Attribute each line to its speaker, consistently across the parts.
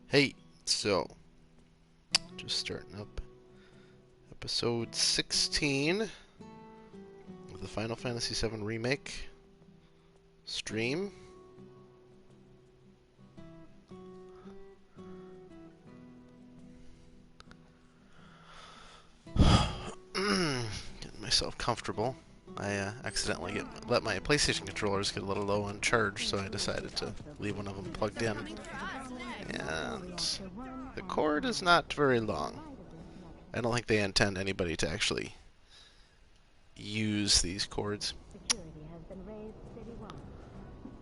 Speaker 1: Hey, so just starting up episode 16 of the Final Fantasy VII Remake stream. Getting myself comfortable. I accidentally let my PlayStation controllers get a little low on charge, so I decided to leave one of them plugged in. And the cord is not very long. I don't think they intend anybody to actually use these cords.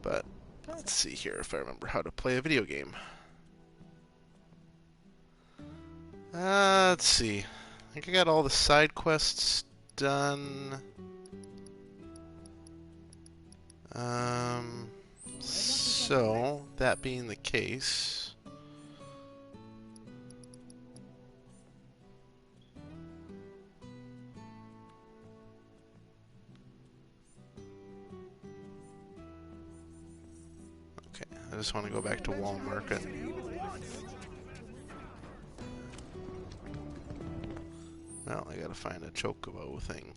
Speaker 1: But let's see here if I remember how to play a video game. Let's see. I think I got all the side quests done. So, that being the case, okay, I just want to go back to Wall Market. Well, I gotta find a chocobo thing.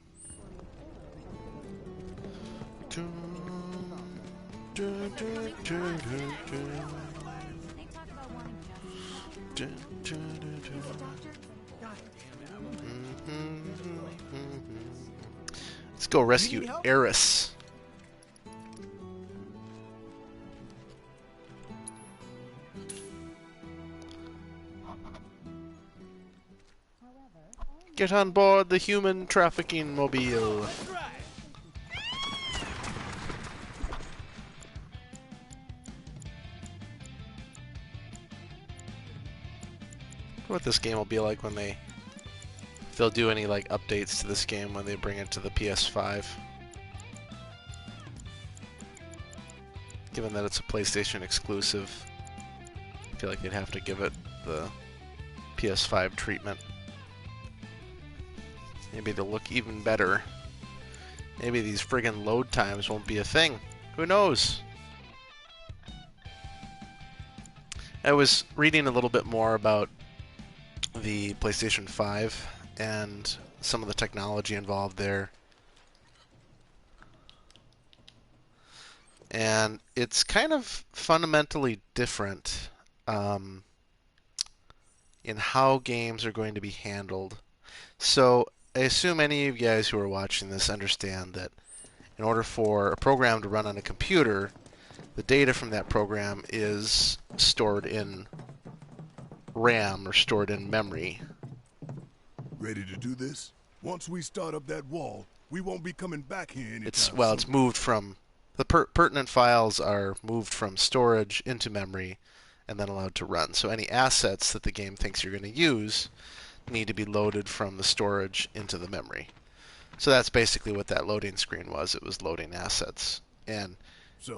Speaker 1: Let's go rescue Eris. Get on board the human trafficking mobile. What this game will be like when if they'll do any like updates to this game when they bring it to the PS5. Given that it's a PlayStation exclusive, I feel like they'd have to give it the PS5 treatment. Maybe it'll look even better. Maybe these friggin' load times won't be a thing. Who knows? I was reading a little bit more about the PlayStation 5 and some of the technology involved there. And it's kind of fundamentally different in how games are going to be handled. So I assume any of you guys who are watching this understand that in order for a program to run on a computer, the data from that program is stored in RAM or stored in memory.
Speaker 2: Ready to do this? Once we start up that wall, we won't be coming back here anytime
Speaker 1: It's moved from the pertinent files are moved from storage into memory and then allowed to run. So any assets that the game thinks you're going to use need to be loaded from the storage into the memory. So that's basically what that loading screen was. It was loading assets. And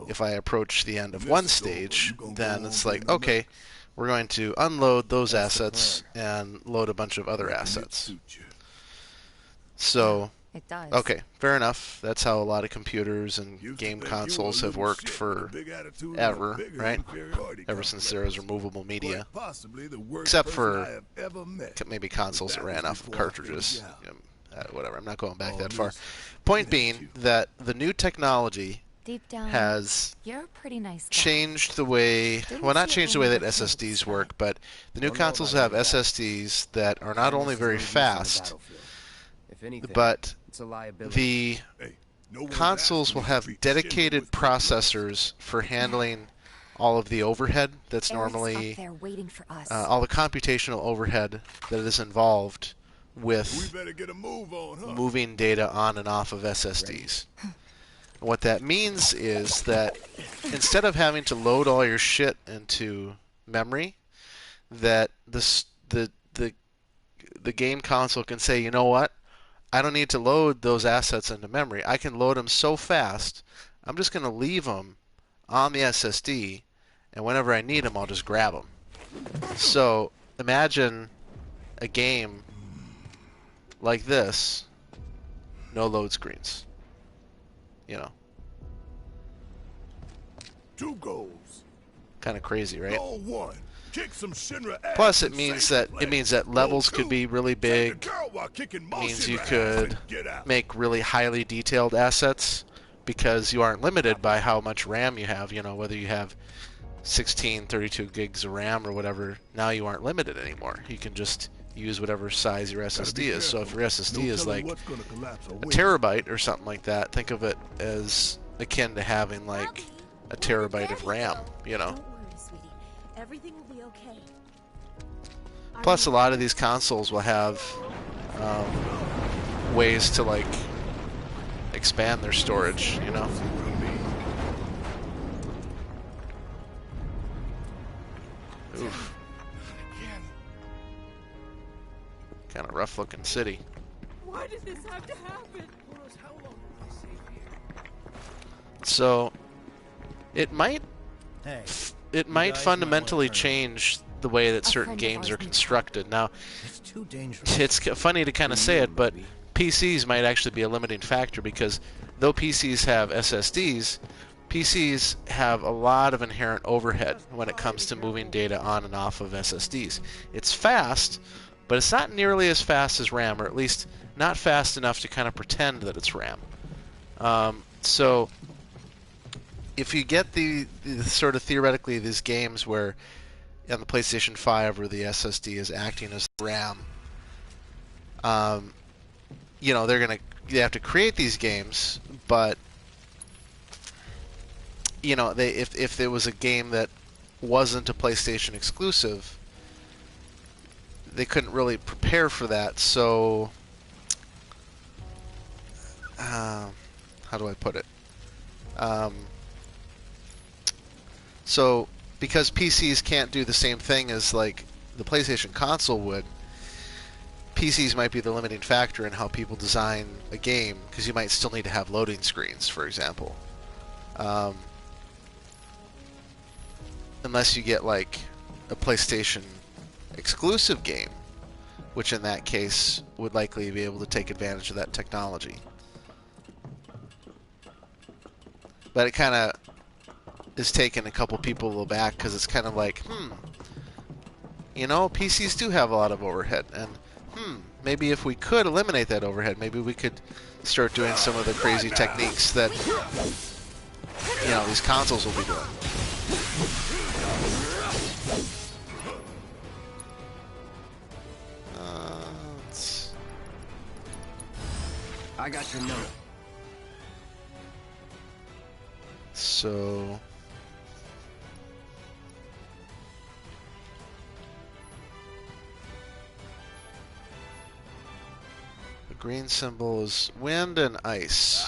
Speaker 1: if I approach the end of one stage, then it's like, okay, we're going to unload those assets and load a bunch of other assets. So, okay, fair enough. That's how a lot of computers and game consoles have worked forever, right? Ever since there was removable media. Except for maybe consoles that ran off of cartridges. Whatever, I'm not going back that far. Point being that the new technology has changed the way, well, not changed the way that SSDs work, but the new consoles have SSDs that are not only very fast, but the consoles will have dedicated processors for handling all of the overhead that's normally, all the computational overhead that is involved with moving data on and off of SSDs. What that means is that instead of having to load all your shit into memory, that the game console can say, you know what? I don't need to load those assets into memory. I can load them so fast, I'm just going to leave them on the SSD, and whenever I need them, I'll just grab them. So imagine a game like this, no load screens. You know.
Speaker 2: 2 goals.
Speaker 1: Kind of crazy, right?
Speaker 2: Goal 1. Kick some Shinra ass.
Speaker 1: Plus, it means that levels could be really big.
Speaker 2: It
Speaker 1: Means you could make really highly detailed assets because you aren't limited by how much RAM you have. You know, whether you have 16, 32 gigs of RAM or whatever. Now you aren't limited anymore. You can just use whatever size your SSD is. So if your SSD is like a terabyte or something like that, think of it as akin to having like a terabyte of RAM, you know.
Speaker 3: Everything will be okay.
Speaker 1: Plus, a lot of these consoles will have ways to like expand their storage, you know. Oof. Kind of rough looking city.
Speaker 3: Why did this have to happen?
Speaker 1: So it might fundamentally change the way that certain games are constructed. Now, it's funny to kind of say it, but PCs might actually be a limiting factor because though PCs have SSDs, PCs have a lot of inherent overhead when it comes to moving data on and off of SSDs. It's fast, but it's not nearly as fast as RAM, or at least not fast enough to kind of pretend that it's RAM. So if you get the sort of theoretically these games where on the PlayStation 5 where the SSD is acting as RAM, you know, they have to create these games, but you know, if there was a game that wasn't a PlayStation exclusive, they couldn't really prepare for that. So how do I put it? So because PCs can't do the same thing as like the PlayStation console would, PCs might be the limiting factor in how people design a game, because you might still need to have loading screens, for example. Unless you get like a PlayStation exclusive game, which in that case would likely be able to take advantage of that technology. But it kind of is taking a couple people aback because it's kind of like, you know, PCs do have a lot of overhead, and maybe if we could eliminate that overhead, maybe we could start doing some of the crazy techniques that, you know, these consoles will be doing.
Speaker 4: I got your note.
Speaker 1: So the green symbol is wind and ice.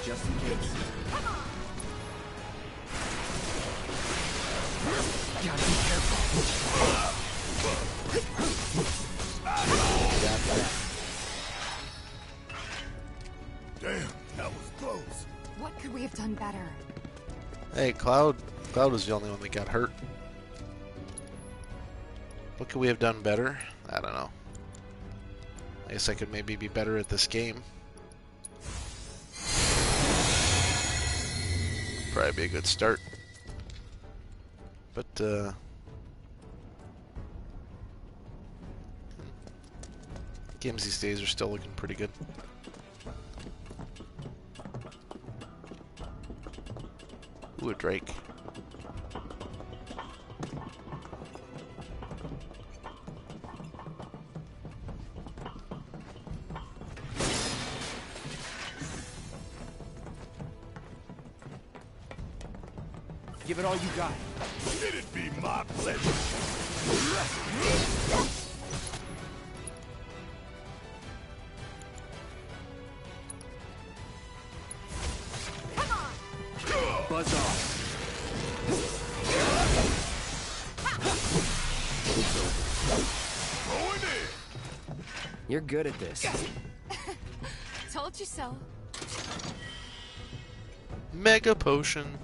Speaker 4: Just in case. Gotta be careful.
Speaker 2: Damn, that was close.
Speaker 5: What could we have done better?
Speaker 1: Hey, Cloud was the only one that got hurt. What could we have done better? I don't know. I guess I could maybe be better at this game. Probably be a good start. But, games these days are still looking pretty good. Ooh, a Drake.
Speaker 4: Give it all you got.
Speaker 2: It'd be my pleasure.
Speaker 4: Buzz off. You're good at this.
Speaker 3: Told you so.
Speaker 1: Mega potion.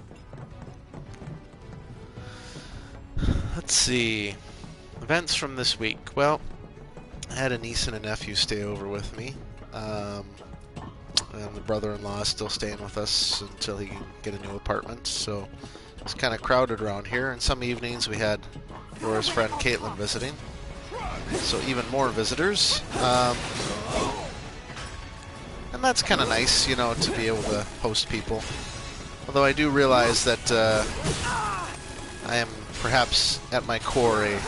Speaker 1: Let's see. Events from this week. Well, I had a niece and a nephew stay over with me. And the brother-in-law is still staying with us until he can get a new apartment. So it's kind of crowded around here. And some evenings we had Laura's friend Caitlin visiting. So even more visitors. And that's kind of nice, you know, to be able to host people. Although I do realize that I am perhaps at my core a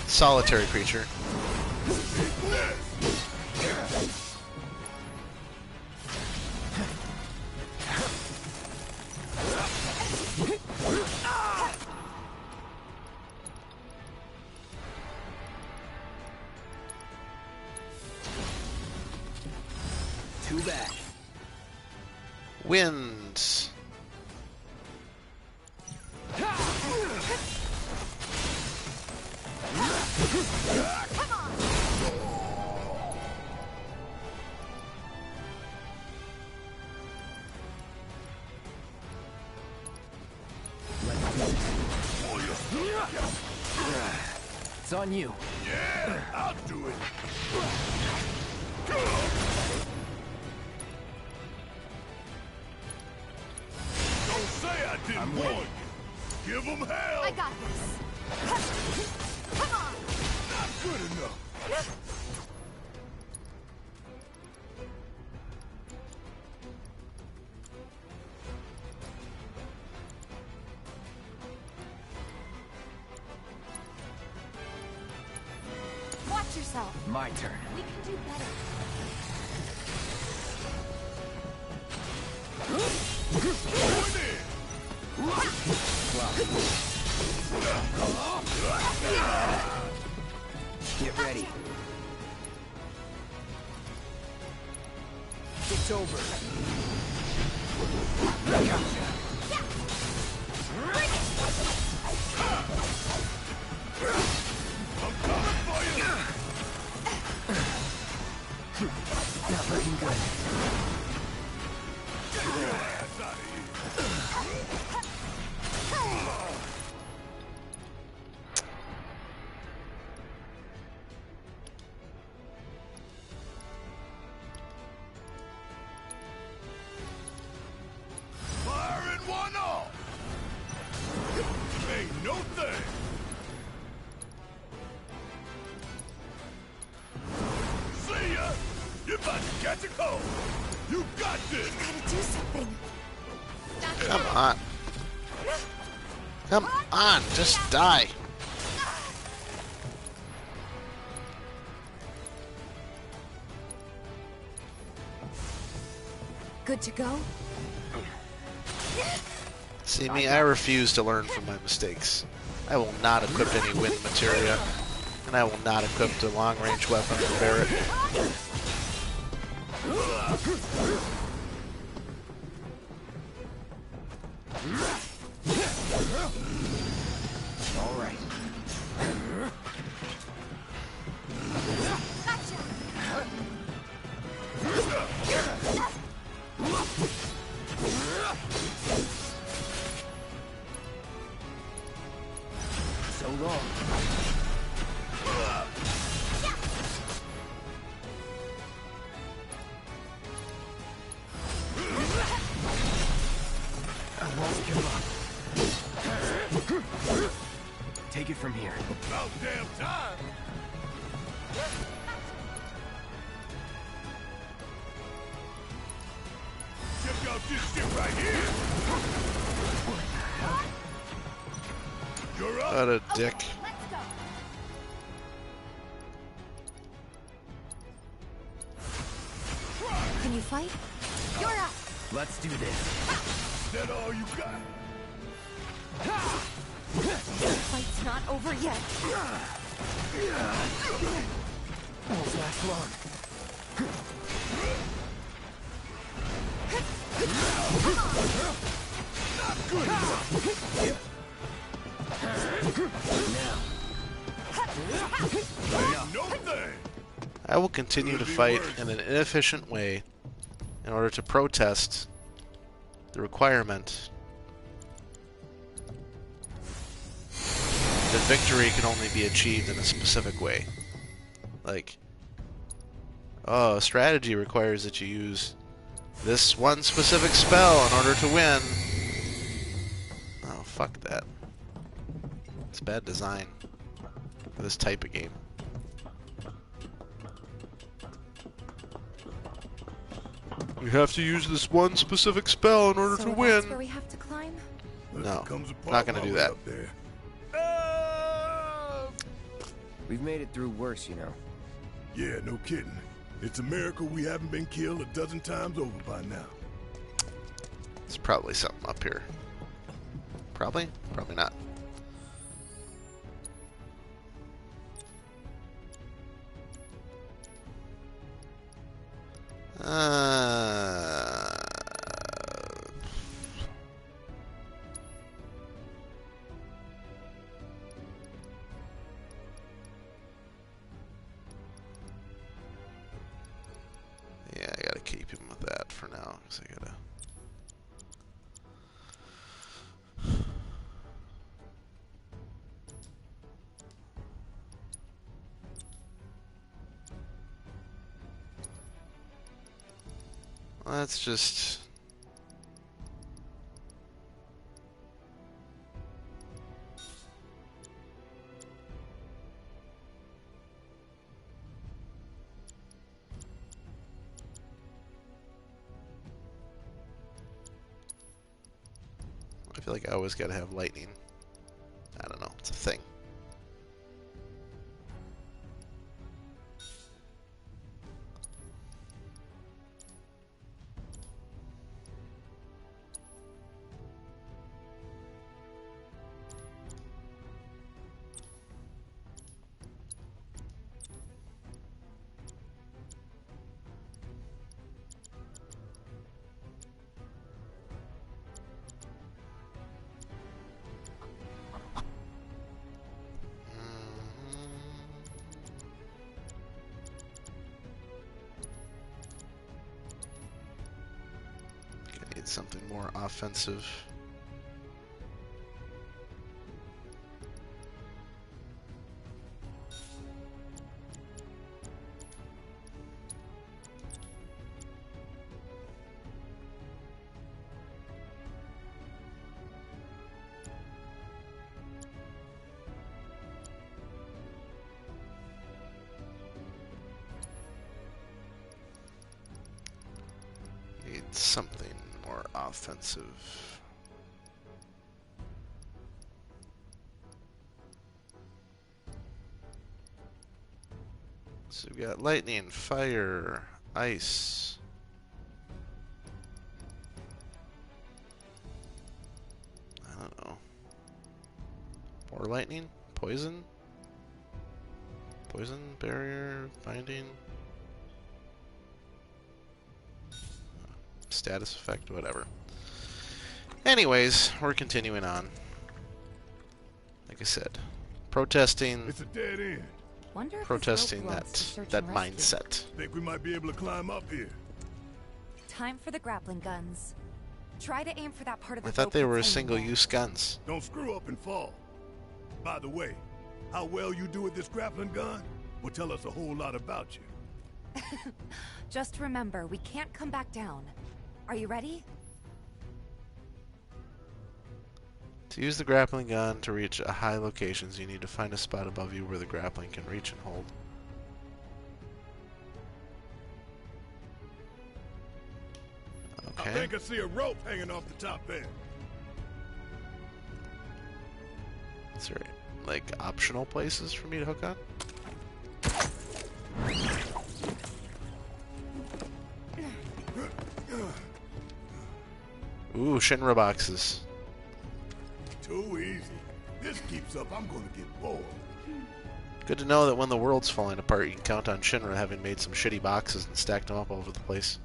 Speaker 1: solitary creature.
Speaker 4: Too bad.
Speaker 1: Winds.
Speaker 4: It's on you.
Speaker 2: Yeah, I'll do it. Don't say I didn't warn you. Give them hell.
Speaker 3: I got this. Come on.
Speaker 2: Not good enough.
Speaker 3: Watch yourself.
Speaker 4: My turn.
Speaker 3: We can do better.
Speaker 4: Get ready. It's over. Gotcha. Not looking good.
Speaker 2: Firing one off. Ain't no thing. See ya. You're about to catch a cold. You got this.
Speaker 3: Gotta do something.
Speaker 1: Come on. Come on, just die.
Speaker 3: Good to go?
Speaker 1: See me, I refuse to learn from my mistakes. I will not equip any wind materia, and I will not equip the long-range weapon for Barrett.
Speaker 4: All right. So long. I won't give up. Take it from here.
Speaker 2: About damn time. Check out this shit right here. You're up.
Speaker 1: What a dick.
Speaker 3: Let's go. Can you fight? You're up.
Speaker 4: Let's do this.
Speaker 2: Is that all you got?
Speaker 3: The fight's not over yet.
Speaker 4: Won't last long.
Speaker 1: I will continue to fight in an inefficient way in order to protest the requirement that victory can only be achieved in a specific way. Like, oh, strategy requires that you use this one specific spell in order to win. Oh, fuck that. It's bad design for this type of game. You have to use this one specific spell in order to win.
Speaker 3: That's where we have to climb?
Speaker 1: No, not gonna do that.
Speaker 4: We've made it through worse, you know.
Speaker 2: Yeah, no kidding. It's a miracle we haven't been killed a dozen times over by now.
Speaker 1: It's probably something up here. Probably? Probably not. Yeah, I gotta keep him with that for now, because I gotta... Let's just... I feel like I always gotta have lightning. I don't know, it's a thing. Need something more offensive. Need something more offensive. So we got lightning, fire, ice. I don't know. More lightning? Poison? Poison, barrier, binding. Status effect, whatever. Anyways, we're continuing on. Like I said, protesting.
Speaker 2: It's a dead end.
Speaker 3: Wonder if
Speaker 1: Protesting
Speaker 3: this rope runs to search
Speaker 1: that
Speaker 3: and rescue.
Speaker 1: mindset.
Speaker 2: Think we might be able to climb up here.
Speaker 3: Time for the grappling guns. Try to aim for that part of the
Speaker 1: I thought
Speaker 3: rope
Speaker 1: they were
Speaker 3: that's hanging
Speaker 1: single-use guns.
Speaker 2: Don't screw up and fall. By the way, how well you do with this grappling gun will tell us a whole lot about you.
Speaker 3: there. Just remember, we can't come back down. Are you ready?
Speaker 1: To use the grappling gun to reach high locations, you need to find a spot above you where the grappling can reach and hold.
Speaker 2: I think I see a rope hanging off the top end.
Speaker 1: Is there, like, optional places for me to hook on? Ooh, Shinra boxes.
Speaker 2: Too easy. This keeps up, I'm gonna get bored.
Speaker 1: Good to know that when the world's falling apart, you can count on Shinra having made some shitty boxes and stacked them up all over the place.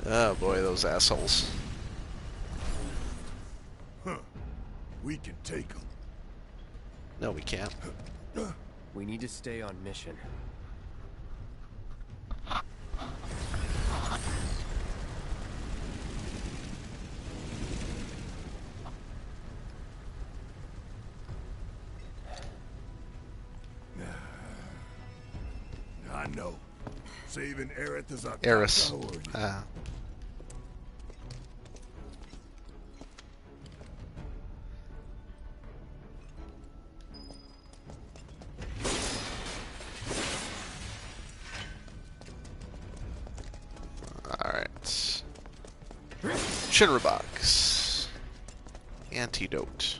Speaker 1: Oh boy, those assholes.
Speaker 2: Huh. We can take them.
Speaker 1: No, we can't.
Speaker 4: We need to stay on mission.
Speaker 2: I know. Saving Aerith is our top
Speaker 1: Eris.
Speaker 2: priority.
Speaker 1: Ah. Alright. Shinra box. Antidote.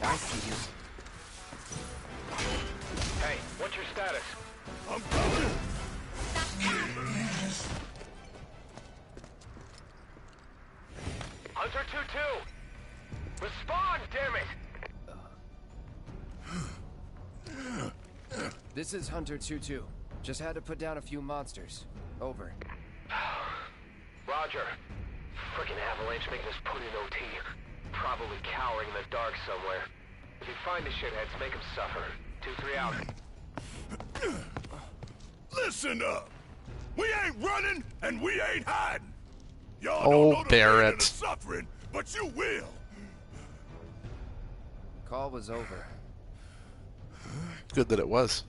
Speaker 4: I see you.
Speaker 5: Hey, what's your status?
Speaker 2: I'm coming.
Speaker 5: Hunter 2-2! Respond, damn it!
Speaker 4: This is Hunter 2-2. Just had to put down a few monsters. Over.
Speaker 5: Roger. Frickin' Avalanche making us put in OT. Probably cowering in the dark somewhere. If you find the shitheads, make them suffer. 2-3 out.
Speaker 2: Listen up. We ain't running and we ain't hiding. Y'all
Speaker 1: Oh,
Speaker 2: don't know the pain
Speaker 1: Barrett.
Speaker 2: and the suffering, but you will.
Speaker 4: Call was over.
Speaker 1: Good that it was.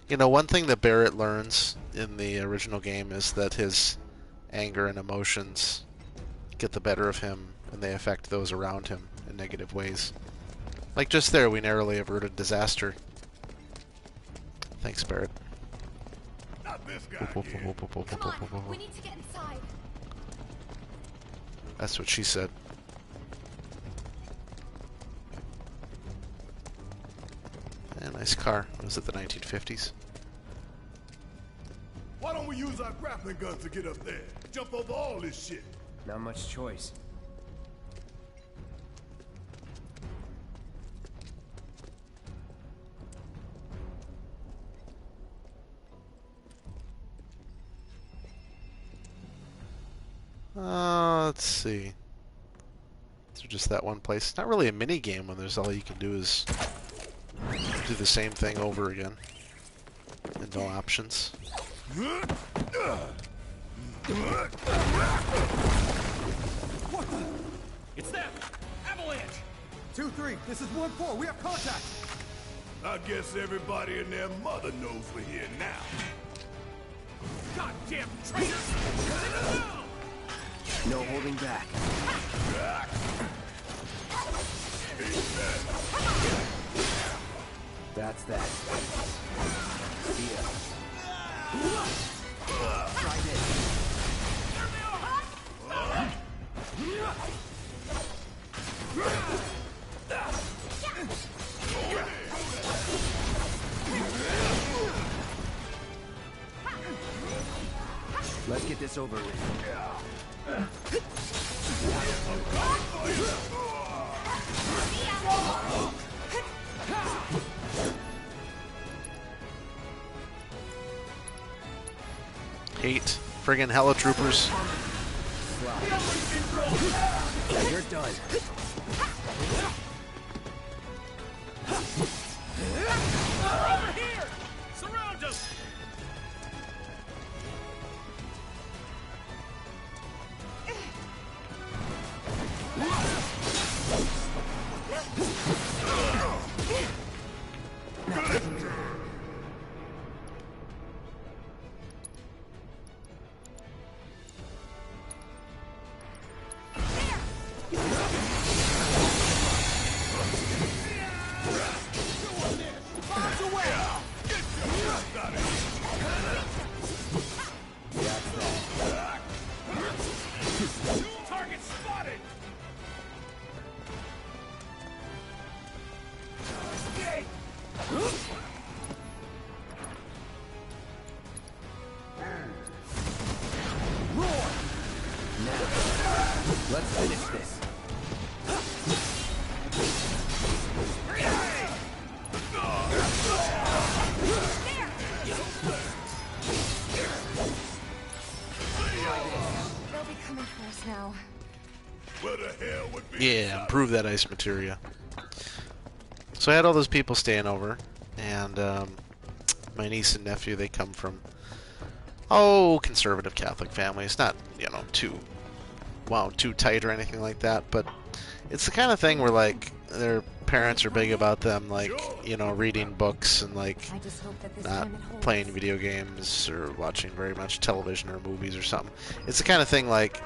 Speaker 1: You know, one thing that Barrett learns in the original game is that his anger and emotions get the better of him and they affect those around him in negative ways. Like just there, we narrowly averted disaster. Thanks, Barrett.
Speaker 2: Not this guy
Speaker 3: Come on, we need to get inside.
Speaker 1: That's what she said. Yeah, nice car. Was it the 1950s?
Speaker 2: Why don't we use our grappling guns to get up there? Jump over all this shit.
Speaker 4: Not much choice.
Speaker 1: Let's see. Is there just that one place? It's not really a mini game when there's all you can do is do the same thing over again. And no options.
Speaker 6: What the? It's them! Avalanche! 2-3, this is 1-4, we have contact!
Speaker 2: I guess everybody and their mother knows we're here now.
Speaker 6: Goddamn traitors!
Speaker 4: No holding back. That's that. See ya. Try this. Let's get this over with.
Speaker 1: Hate friggin' helitroopers.
Speaker 4: Yeah, you're done.
Speaker 6: Over here! Surround us!
Speaker 2: Target spotted!
Speaker 4: Roar! Now, let's finish this.
Speaker 3: They'll be coming for us now.
Speaker 2: Where the hell would be?
Speaker 1: Yeah, improve that ice materia. So I had all those people staying over, and my niece and nephew, they come from, conservative Catholic families. Not, too tight or anything like that, but it's the kind of thing where, like, their parents are big about them, like, reading books and, like,
Speaker 3: I just hope that this
Speaker 1: not
Speaker 3: time it holds.
Speaker 1: playing video games or watching very much television or movies or something. It's the kind of thing, like,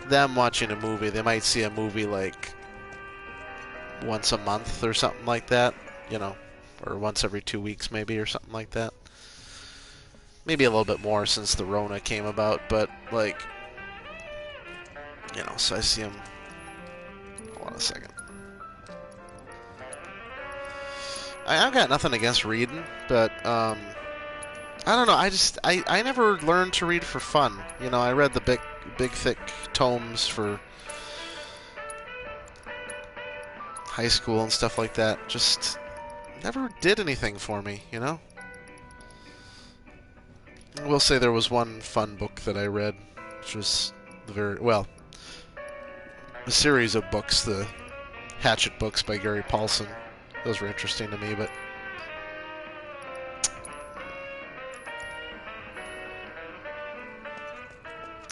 Speaker 1: them watching a movie, they might see a movie, like, once a month or something like that, or once every 2 weeks maybe or something like that. Maybe a little bit more since the Rona came about, but, like, so I see them. Hold on a second. I've got nothing against reading, but I don't know. I never learned to read for fun. I read the big thick tomes for high school and stuff like that. Just never did anything for me. I will say there was one fun book that I read, which was a series of books, the Hatchet books by Gary Paulson. Those were interesting to me, but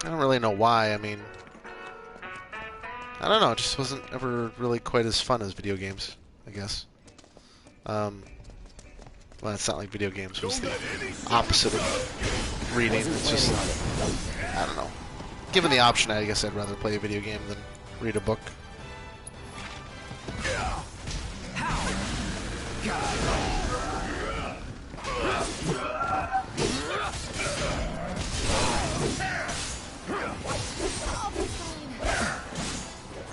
Speaker 1: I don't really know why. I mean, I don't know. It just wasn't ever really quite as fun as video games, I guess. Well, it's not like video games was the opposite of reading. It's just, I don't know. Given the option, I guess I'd rather play a video game than read a book.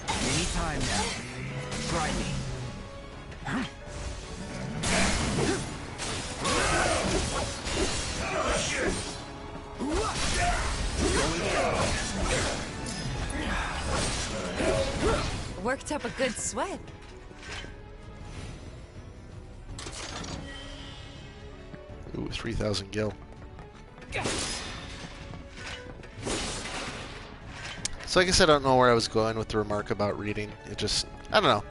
Speaker 4: Anytime now. Try me.
Speaker 3: Worked up a good sweat.
Speaker 1: Ooh, 3,000 gil. So I guess I don't know where I was going with the remark about reading. It just, I don't know.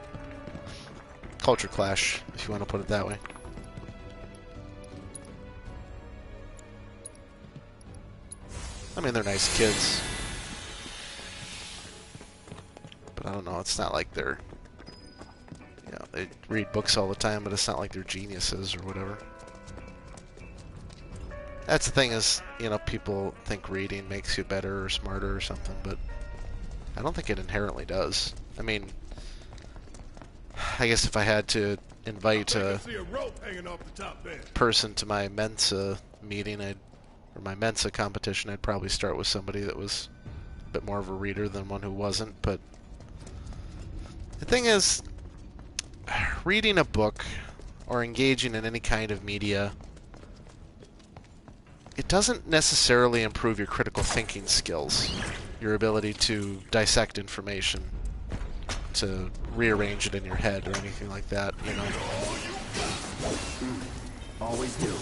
Speaker 1: Culture clash, if you want to put it that way. I mean, they're nice kids. But I don't know, it's not like they're, they read books all the time, but it's not like they're geniuses or whatever. That's the thing is, people think reading makes you better or smarter or something, but I don't think it inherently does. I mean, I guess if I had to invite a person to my Mensa meeting, or my Mensa competition, I'd probably start with somebody that was a bit more of a reader than one who wasn't. But the thing is, reading a book or engaging in any kind of media, it doesn't necessarily improve your critical thinking skills, your ability to dissect information, to rearrange it in your head or anything like that,
Speaker 4: Always do.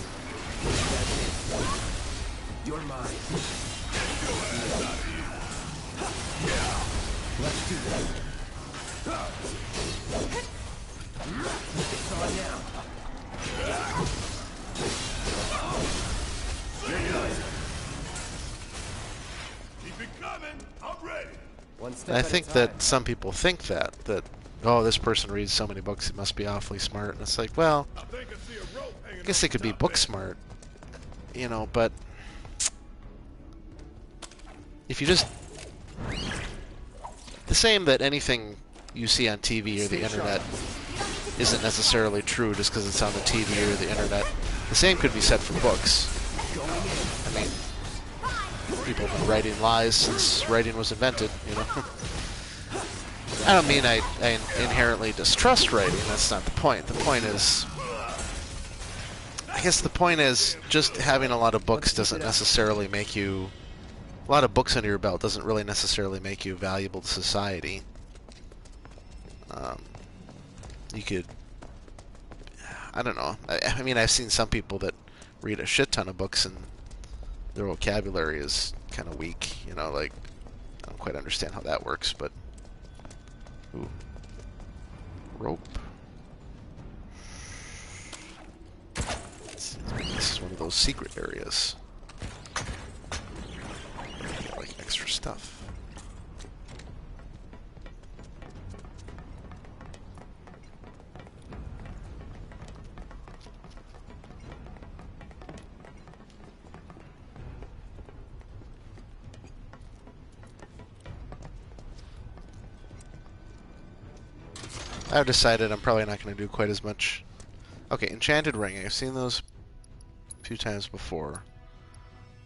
Speaker 4: You're mine. Let's do this. It's on now.
Speaker 2: Keep it coming. I'm ready.
Speaker 4: One step
Speaker 1: I
Speaker 4: at a
Speaker 1: think
Speaker 4: time.
Speaker 1: that some people think that, oh, this person reads so many books, it must be awfully smart. And it's like, well,
Speaker 2: I think I see a rope hanging
Speaker 1: I guess they could be book smart, but if you just... The same that anything you see on TV or the internet isn't necessarily true just because it's on the TV or the internet. The same could be said for books. I mean, people have been writing lies since writing was invented, you know. I don't mean I inherently distrust writing, that's not the point. The point is, I guess the point is, just having a lot of books doesn't necessarily make you, a lot of books under your belt doesn't really necessarily make you valuable to society. You could, I don't know, I mean, I've seen some people that read a shit ton of books and their vocabulary is kind of weak, you know, like, I don't quite understand how that works, but, ooh, rope. This is one of those secret areas. Like extra stuff. I've decided I'm probably not going to do quite as much. Okay, enchanted ring. I've seen those a few times before.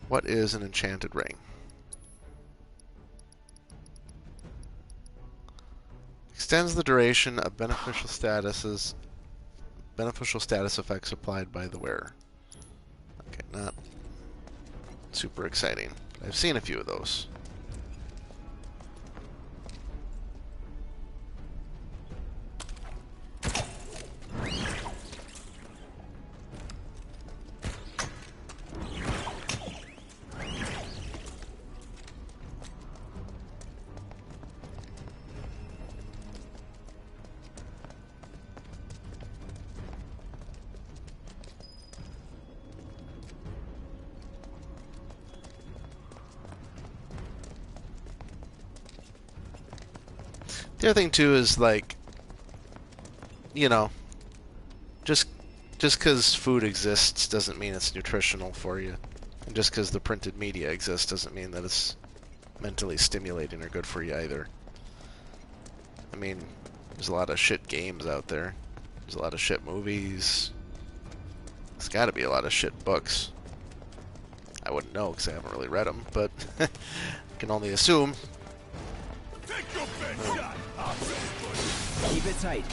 Speaker 1: What is an enchanted ring? Extends the duration of beneficial status effects applied by the wearer. Okay, not super exciting. But I've seen a few of those. The other thing too is, like, you know, just because food exists doesn't mean it's nutritional for you, and just because the printed media exists doesn't mean that it's mentally stimulating or good for you either. I mean, there's a lot of shit games out there. There's a lot of shit movies. There's got to be a lot of shit books. I wouldn't know because I haven't really read them, but I can only assume.
Speaker 2: Take your best shot.
Speaker 4: Keep it tight.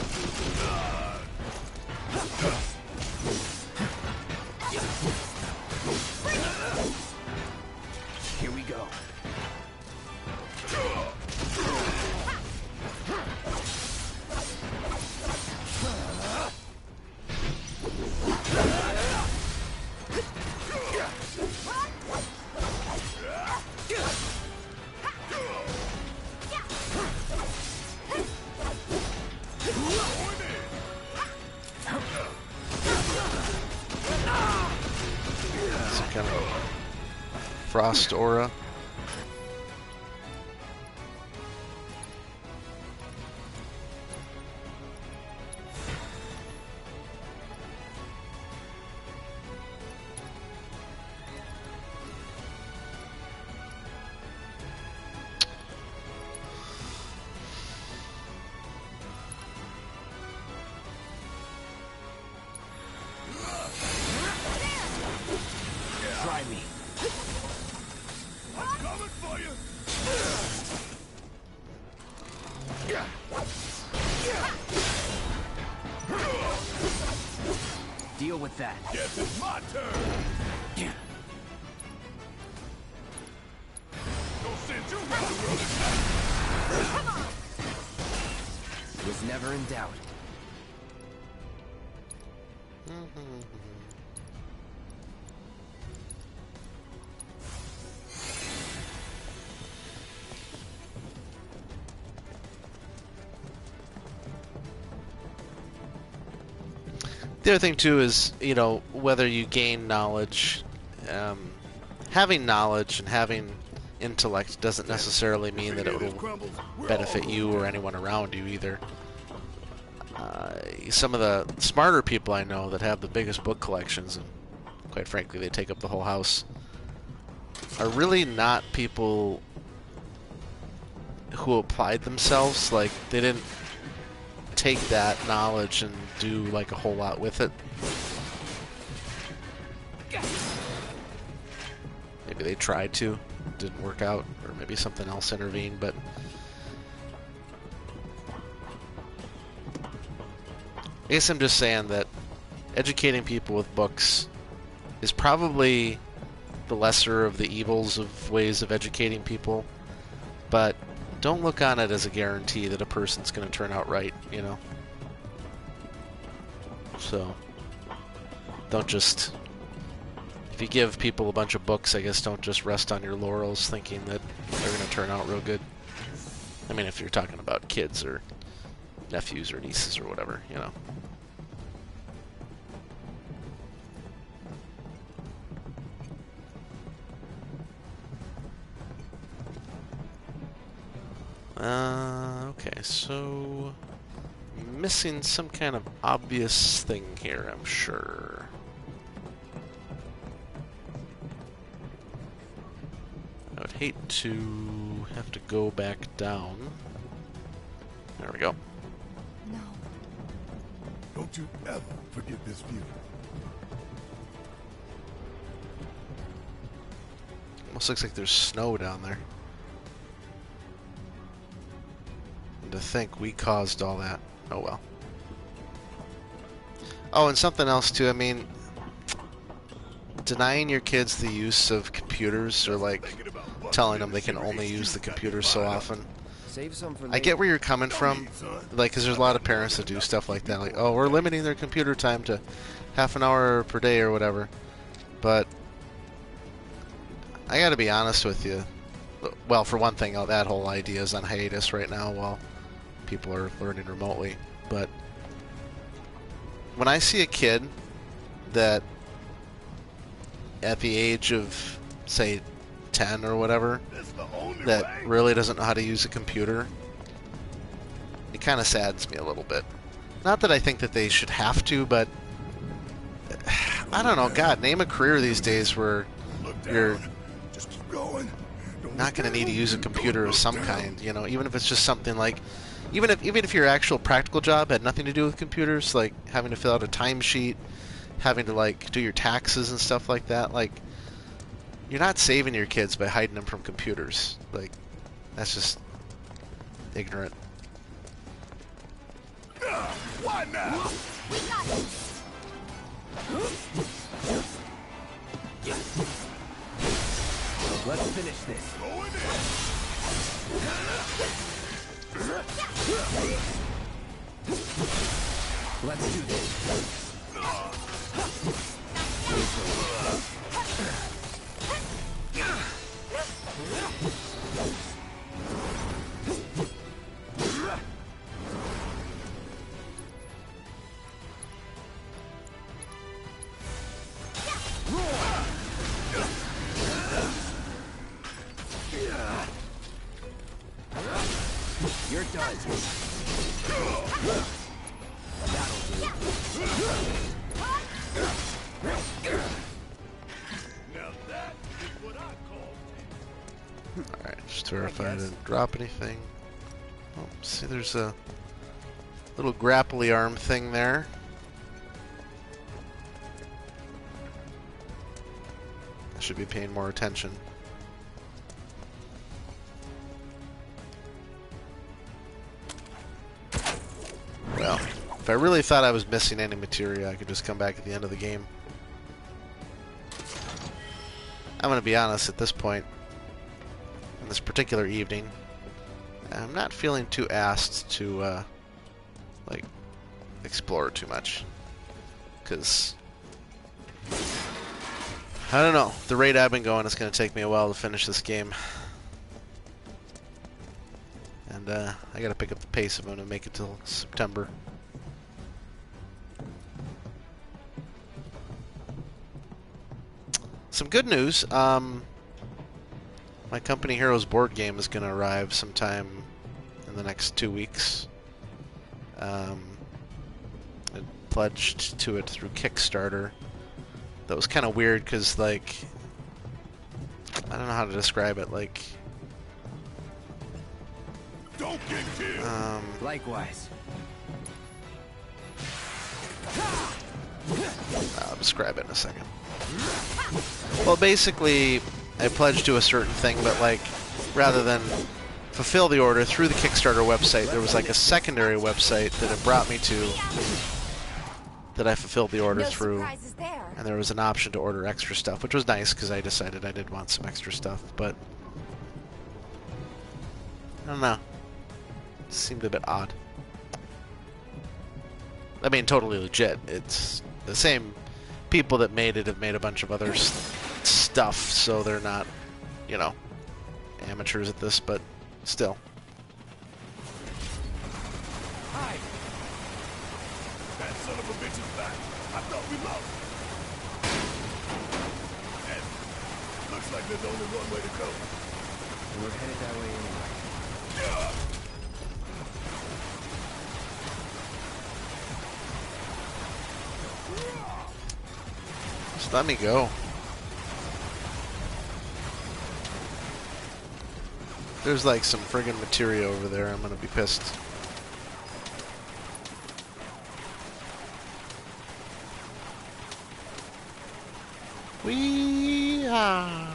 Speaker 4: Here we go.
Speaker 1: Some kind of frost aura.
Speaker 4: Try me.
Speaker 2: I'm coming for you.
Speaker 4: Deal with that.
Speaker 2: Guess it's my turn. Don't send you around the world attack.
Speaker 4: Was never in doubt.
Speaker 1: The other thing too is, you know, whether you gain knowledge, having knowledge and having intellect doesn't necessarily mean that it will benefit you or anyone around you either. Some of the smarter people I know that have the biggest book collections, and quite frankly they take up the whole house, are really not people who applied themselves. Like, they didn't take that knowledge and do like a whole lot with it. Maybe they tried to, didn't work out, or maybe something else intervened, but I guess I'm just saying that educating people with books is probably the lesser of the evils of ways of educating people, but don't look on it as a guarantee that a person's going to turn out right, you know? So, don't just... If you give people a bunch of books, I guess don't just rest on your laurels thinking that they're going to turn out real good. I mean, if you're talking about kids or nephews or nieces or whatever, you know. Okay, so... missing some kind of obvious thing here, I'm sure. I would hate to have to go back down. There we go.
Speaker 3: No.
Speaker 2: Don't you ever forget this view.
Speaker 1: Almost looks like there's snow down there. And to think we caused all that. Oh well. Oh, and something else too, I mean, denying your kids the use of computers, or like telling them they can only use the computers so often.
Speaker 4: Save some for
Speaker 1: I get where you're coming from, like, because there's a lot of parents that do stuff like that, like, oh, we're limiting their computer time to half an hour per day or whatever. But I gotta be honest with you. Well, for one thing, that whole idea is on hiatus right now while people are learning remotely. But when I see a kid that at the age of, say, 10 or whatever, that really doesn't know how to use a computer, it kind of saddens me a little bit. Not that I think that they should have to, but I don't know, God, name a career these days where you're not going to need to use a computer of some kind, you know, even if it's just something like, even if your actual practical job had nothing to do with computers, like having to fill out a timesheet, having to like do your taxes and stuff like that, like, you're not saving your kids by hiding them from computers. Like, that's just ignorant.
Speaker 2: Why now?
Speaker 4: Let's finish this. Let's do this. You're done. That'll do.
Speaker 2: Now that is what I call
Speaker 1: Alright, just to verify I didn't drop anything. Oh, see, there's a little grapply arm thing there. I should be paying more attention. Well, if I really thought I was missing any materia, I could just come back at the end of the game. I'm going to be honest at this point, on this particular evening, I'm not feeling too asked to, like, explore too much. Because, I don't know, the rate I've been going, it's going to take me a while to finish this game. And I gotta pick up the pace if I'm gonna make it till September. Some good news. My Company Heroes board game is gonna arrive sometime in the next 2 weeks. I pledged to it through Kickstarter. That was kind of weird because, like, I don't know how to describe it. Like,
Speaker 2: Don't get killed.
Speaker 4: Likewise.
Speaker 1: I'll describe it in a second. Well, basically, I pledged to a certain thing, but like rather than fulfill the order through the Kickstarter website, there was like a secondary website that it brought me to that I fulfilled the order
Speaker 3: No
Speaker 1: through,
Speaker 3: surprises there.
Speaker 1: and there was an option to order extra stuff, which was nice because I decided I did want some extra stuff, but I don't know. It seemed a bit odd. I mean, totally legit. It's the same people that made it have made a bunch of other stuff, so they're not, you know, amateurs at this, but still.
Speaker 2: Hi. That son of a bitch is back. I thought we lost. And looks like there's only one way to go.
Speaker 4: We're headed that way anyway.
Speaker 1: Just let me go. There's like some friggin' materia over there. I'm gonna be pissed. Wee-ah.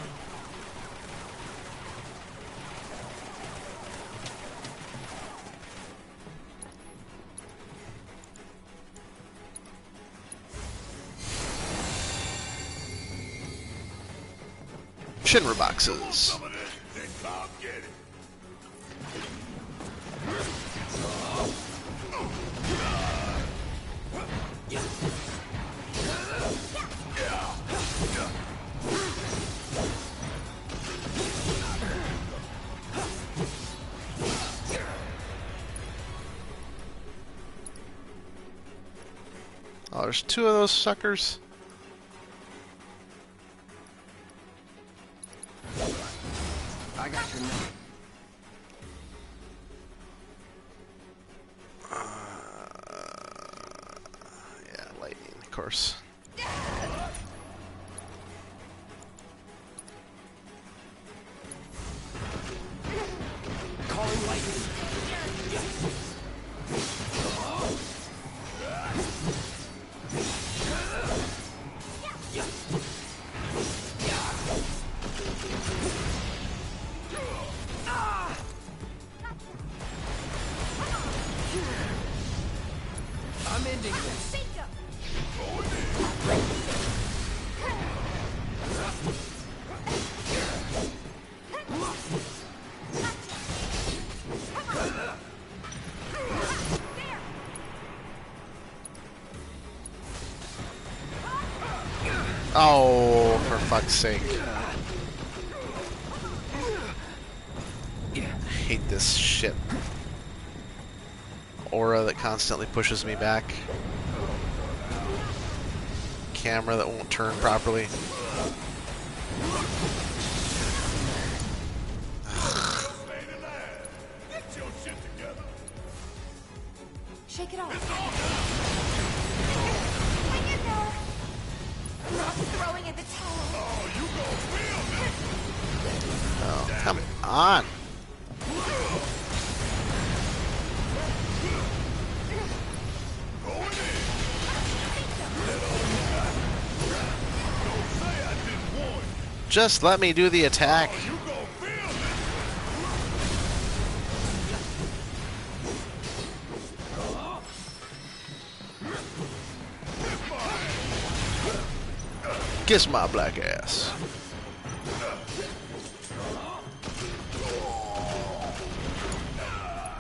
Speaker 1: Shinra boxes.
Speaker 2: Some of this, then come get it.
Speaker 1: Oh, there's two of those suckers.
Speaker 4: I got your number.
Speaker 1: Yeah, lightning, of course.
Speaker 4: Calling lightning. I'm ending this.
Speaker 1: Oh, for fuck's sake. I hate this shit. Aura that constantly pushes me back. Camera that won't turn properly.
Speaker 2: Get your shit together.
Speaker 3: Shake it off.
Speaker 2: It's all done.
Speaker 3: Hang in there. Not throwing in the towel.
Speaker 2: Oh, you gon' feel me.
Speaker 1: Oh, come on.
Speaker 2: Going in. Let all you got. Don't say I didn't warn you.
Speaker 1: Just let me do the attack.
Speaker 2: Oh, you gon' feel me.
Speaker 1: Kiss my black ass.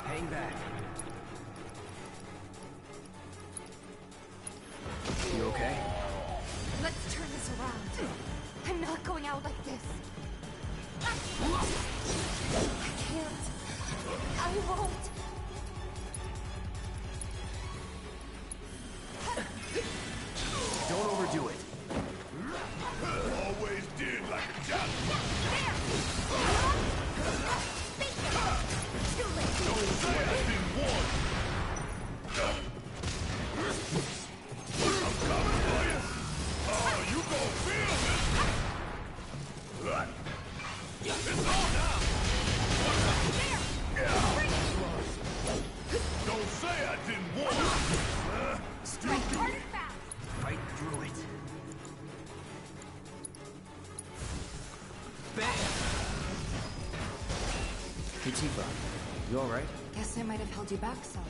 Speaker 4: Hang back. You okay?
Speaker 3: Let's turn this around. I'm not going out like this. I can't. I won't.
Speaker 4: Don't overdo it.
Speaker 2: Always did like a job.
Speaker 3: Too late.
Speaker 2: Don't say I didn't warn you. I'm coming for you. Oh, you gon' feel me. It's on now.
Speaker 4: You alright?
Speaker 3: Guess I might have held you back some.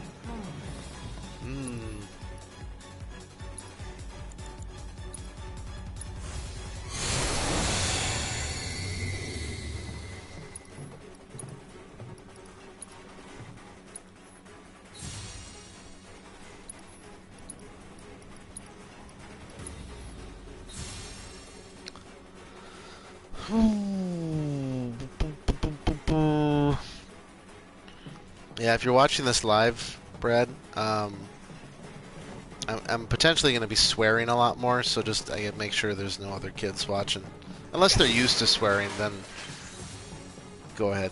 Speaker 1: Yeah, if you're watching this live, Brad, I'm potentially going to be swearing a lot more, so just I gotta make sure there's no other kids watching. Unless they're used to swearing, then go ahead.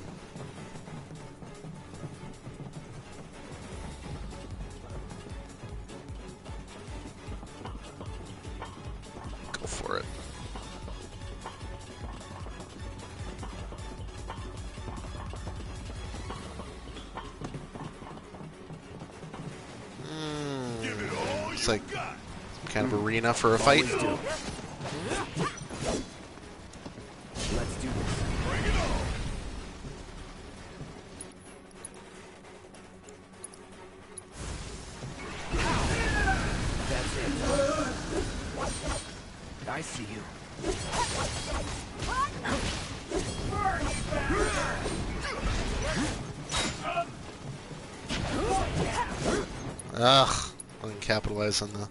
Speaker 1: Go for it. It's like some kind of arena for a fight.
Speaker 4: Let's do this.
Speaker 2: Bring it on.
Speaker 4: That's it. I see you.
Speaker 1: Ugh, I didn't capitalize on the...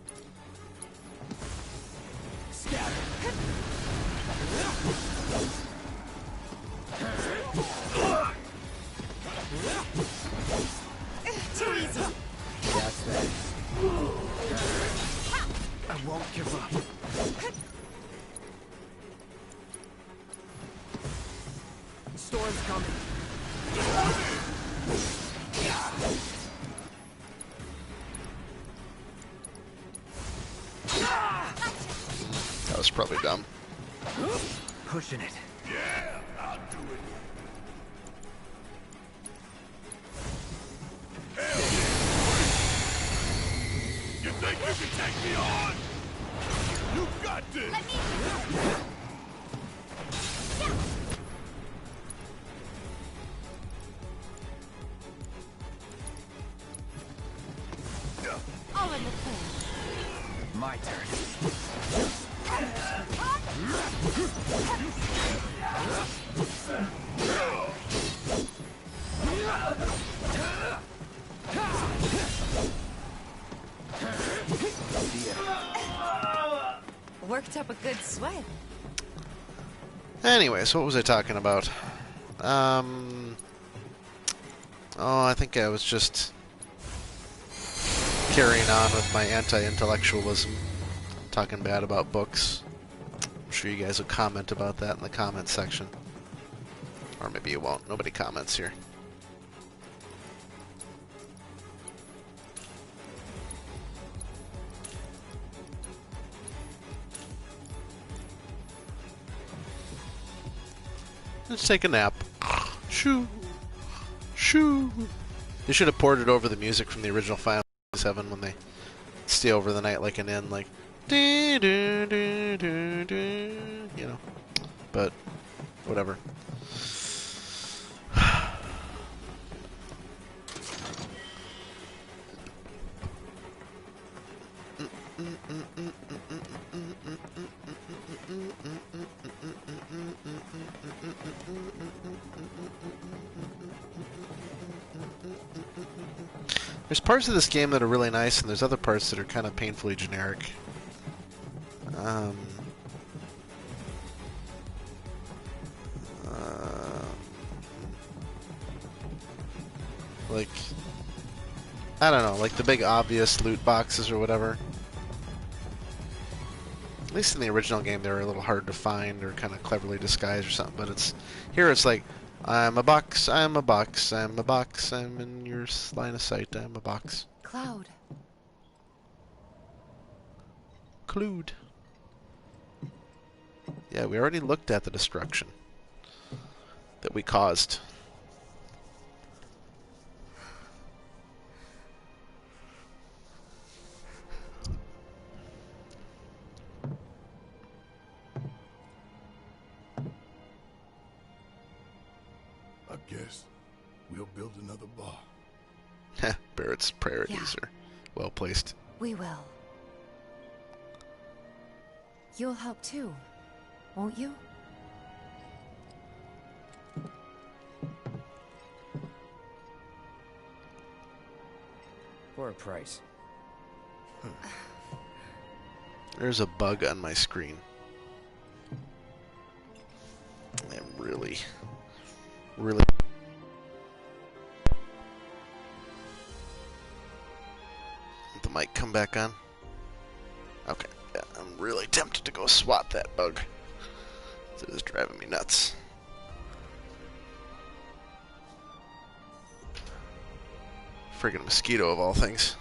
Speaker 3: Too easy.
Speaker 4: That's that. I won't give up. Storm's coming.
Speaker 1: That was probably dumb.
Speaker 4: Pushing it.
Speaker 2: Yeah, I'll do it. Hell yeah. You think you can take me on? You got this.
Speaker 3: Let me... All in the plan.
Speaker 4: My turn.
Speaker 3: Worked up a good sweat.
Speaker 1: Anyways, what was I talking about? Oh, I think I was just carrying on with my anti-intellectualism, talking bad about books. I'm sure you guys will comment about that in the comment section. Or maybe you won't. Nobody comments here. Let's take a nap. Shoo. Shoo. They should have ported over the music from the original Final Fantasy VII when they stay over the night like an inn, like dee doo doo doo doo, you know. But whatever. There's parts of this game that are really nice, and there's other parts that are kind of painfully generic. Like, I don't know, like the big obvious loot boxes or whatever. At least in the original game they were a little hard to find or kind of cleverly disguised or something, but it's here it's like, I'm a box, I'm a box, I'm a box, I'm in your line of sight, I'm a box.
Speaker 3: Cloud.
Speaker 1: Clued. Yeah, we already looked at the destruction that we caused.
Speaker 2: I guess we'll build another bar.
Speaker 1: Barrett's priorities are well placed.
Speaker 3: We will. You'll help too, won't you?
Speaker 4: For a price.
Speaker 1: There's a bug on my screen. I'm really... Did the mic come back on? Okay, yeah, I'm really tempted to go swat that bug. It is driving me nuts. Friggin' mosquito of all things.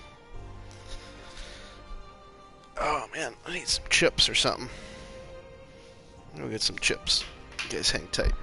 Speaker 1: Oh man, I need some chips or something. We'll get some chips. You guys hang tight.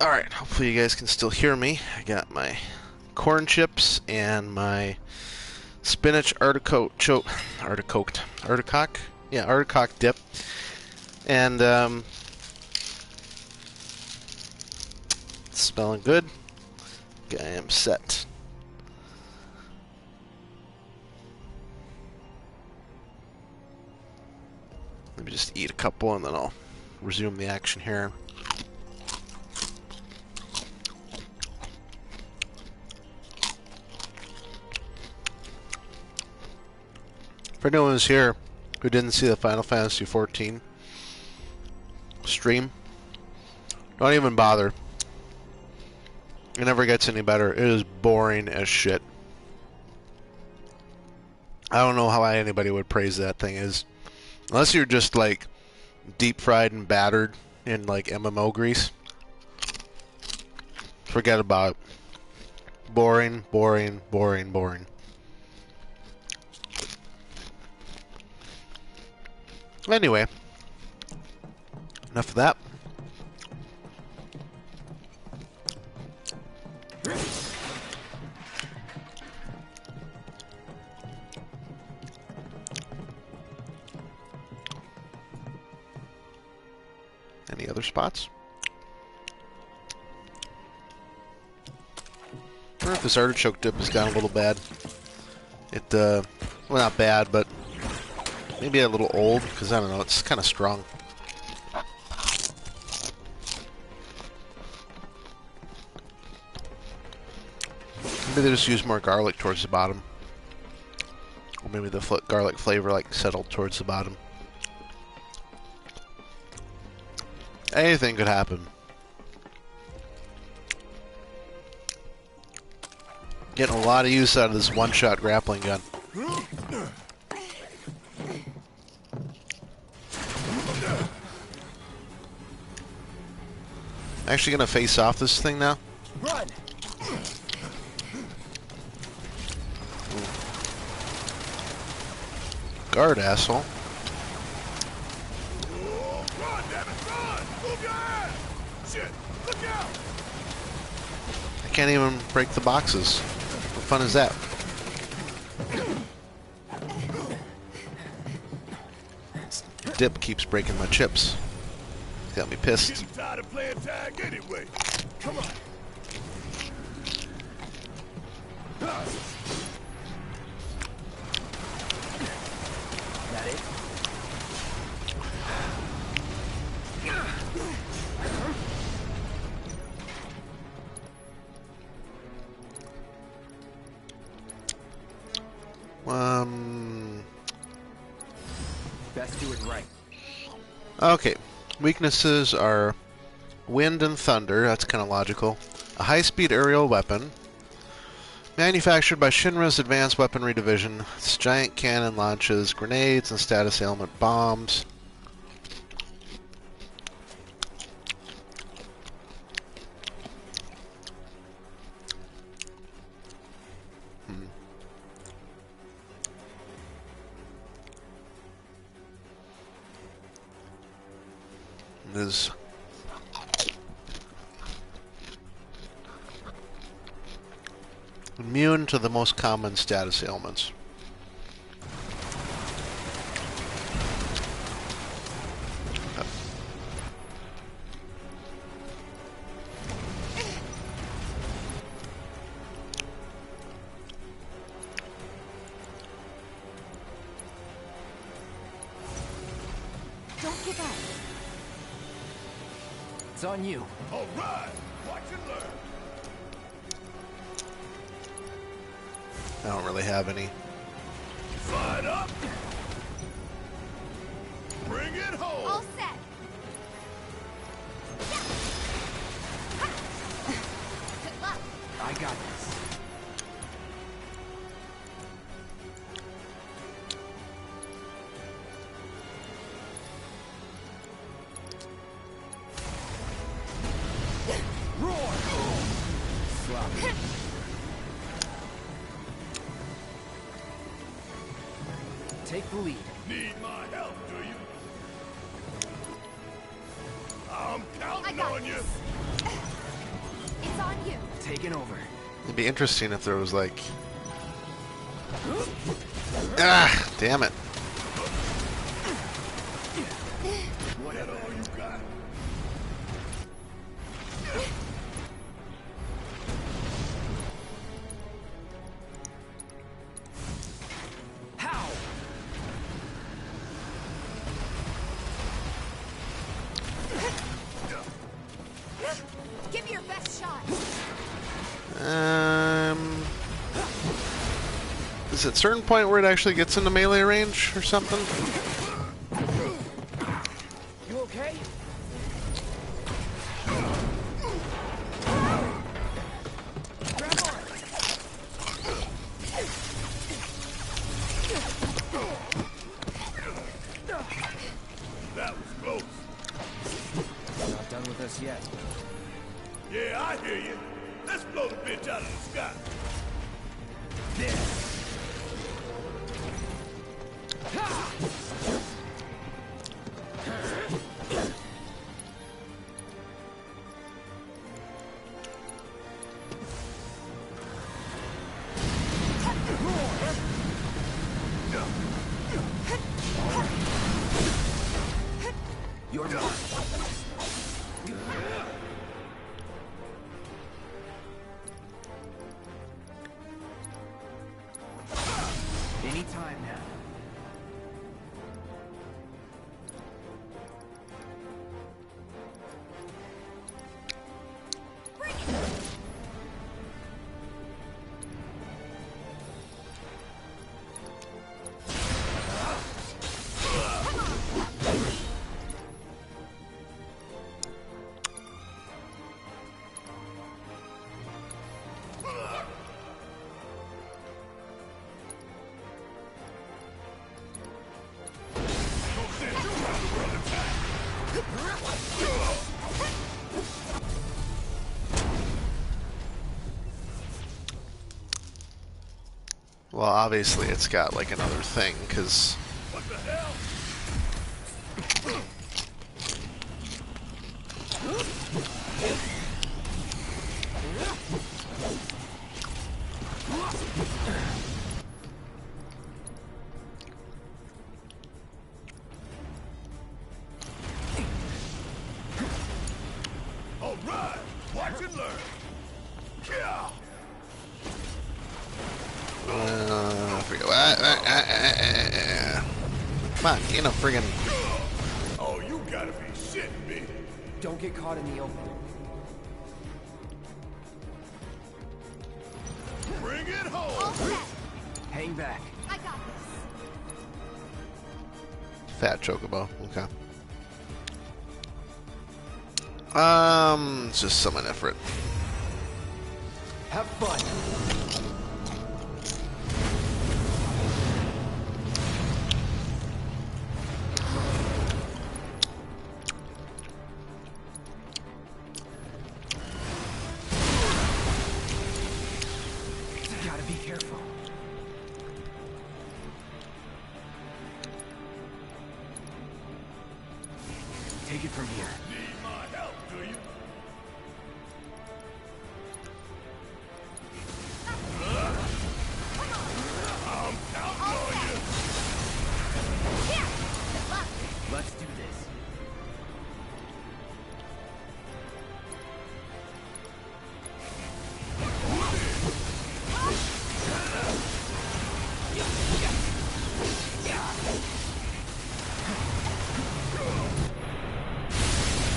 Speaker 1: Alright, hopefully you guys can still hear me. I got my corn chips and my spinach artichoke dip. And it's smelling good. I am set. Let me just eat a couple and then I'll resume the action here. For anyone who's here who didn't see the Final Fantasy XIV stream, don't even bother. It never gets any better. It is boring as shit. I don't know how anybody would praise that thing is. Unless you're just like deep fried and battered in like MMO grease. Forget about it. Boring, boring, boring, boring. Anyway, enough of that. Any other spots? I wonder if this artichoke dip has gone a little bad. It, well, not bad, but maybe a little old, because I don't know, it's kind of strong. Maybe they just use more garlic towards the bottom. Or maybe the garlic flavor like settled towards the bottom. Anything could happen. Getting a lot of use out of this one-shot grappling gun. Actually gonna face off this thing now?
Speaker 4: Run!
Speaker 1: Guard, asshole.
Speaker 2: Run, damn it, run! Move your ass! Shit, look out!
Speaker 1: I can't even break the boxes. What fun is that? Dip keeps breaking my chips. Got me pissed.
Speaker 2: Getting tired of playing tag anyway. Come on.
Speaker 4: That it?
Speaker 1: Um.
Speaker 4: Best do it right.
Speaker 1: Okay. Weaknesses are wind and thunder. That's kind of logical. A high-speed aerial weapon. Manufactured by Shinra's Advanced Weaponry Division. Its giant cannon launches grenades and status ailment bombs. It is immune to the most common status ailments.
Speaker 3: Don't give up.
Speaker 4: It's on you.
Speaker 2: All right, watch and learn.
Speaker 1: I don't really have any.
Speaker 2: Slide up. Bring it home.
Speaker 3: All set. Good luck.
Speaker 4: I got this.
Speaker 6: Roar!
Speaker 4: Sloppy. Take the lead.
Speaker 2: Need my help, do you? I'm
Speaker 3: I
Speaker 2: counting
Speaker 3: got
Speaker 2: on you.
Speaker 3: this. It's on you.
Speaker 4: Taking over.
Speaker 1: It'd be interesting if there was like... Ah, damn it.
Speaker 2: What all you got?
Speaker 4: How?
Speaker 3: Give me your best shot.
Speaker 1: Is it a certain point where it actually gets into melee range or something?
Speaker 4: You okay? Grab on.
Speaker 2: That was close.
Speaker 4: Not done with us yet.
Speaker 2: Yeah, I hear you. Let's blow the bitch out of the sky.
Speaker 4: Your mark. Anytime now.
Speaker 3: Bring it.
Speaker 1: Well, obviously it's got like another thing, because...
Speaker 2: What the hell? All right, watch and learn. Yeah.
Speaker 1: I forget. Come on, get in a friggin'...
Speaker 2: Oh, you gotta be shitting me.
Speaker 4: Don't get caught in the open.
Speaker 2: Bring it
Speaker 3: All
Speaker 2: home.
Speaker 3: set.
Speaker 4: Hang back.
Speaker 3: I got this.
Speaker 1: Fat chocobo. Okay. It's just summon effort.
Speaker 4: Have fun. Gotta be careful. Take it from here.
Speaker 2: Need my help, do you? I'm counting on you.
Speaker 4: Let's do this.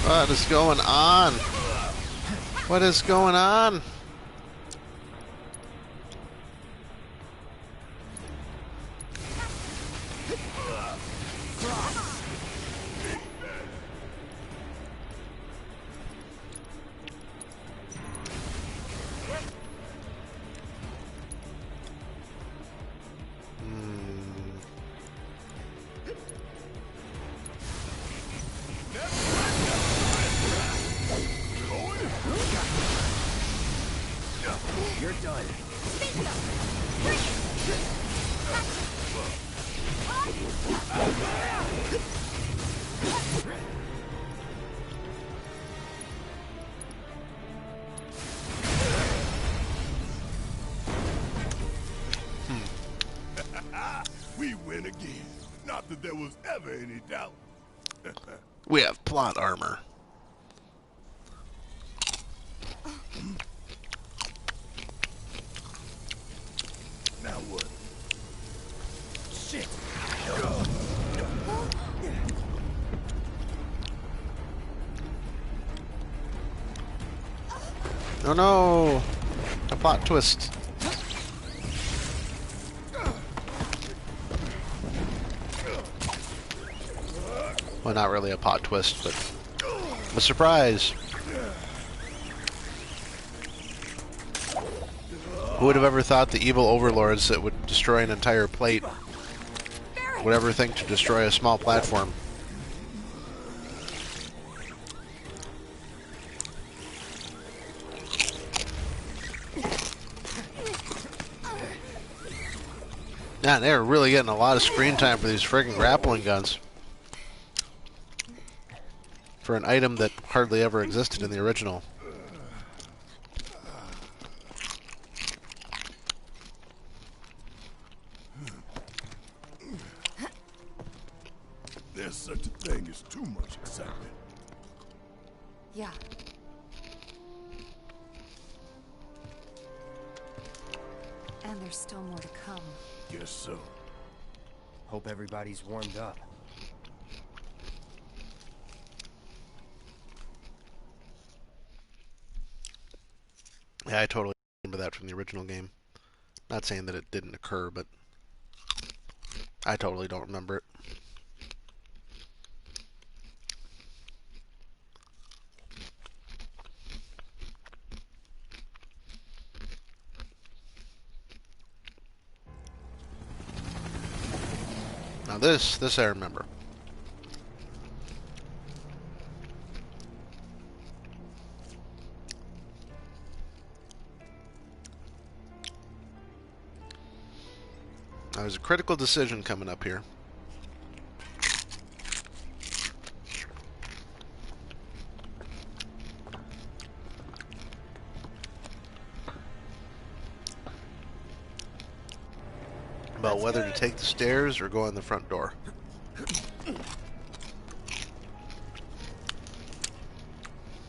Speaker 1: What is going on? What is going on?
Speaker 4: You're done.
Speaker 2: We win again. Not that there was ever any doubt.
Speaker 1: We have plot armor.
Speaker 2: Now what?
Speaker 4: Shit.
Speaker 1: Oh no! A plot twist. Well, not really a plot twist, but a surprise. Who would have ever thought the evil overlords that would destroy an entire plate would ever think to destroy a small platform? Yeah, they're really getting a lot of screen time for these friggin' grappling guns. For an item that hardly ever existed in the original.
Speaker 2: There's such a thing as too much excitement.
Speaker 3: Yeah. And there's still more to come.
Speaker 2: Guess so.
Speaker 4: Hope everybody's warmed up.
Speaker 1: Yeah, I totally remember that from the original game. Not saying that it didn't occur, but I totally don't remember it. Now this I remember. Now, there's a critical decision coming up here. About whether to take the stairs or go in the front door.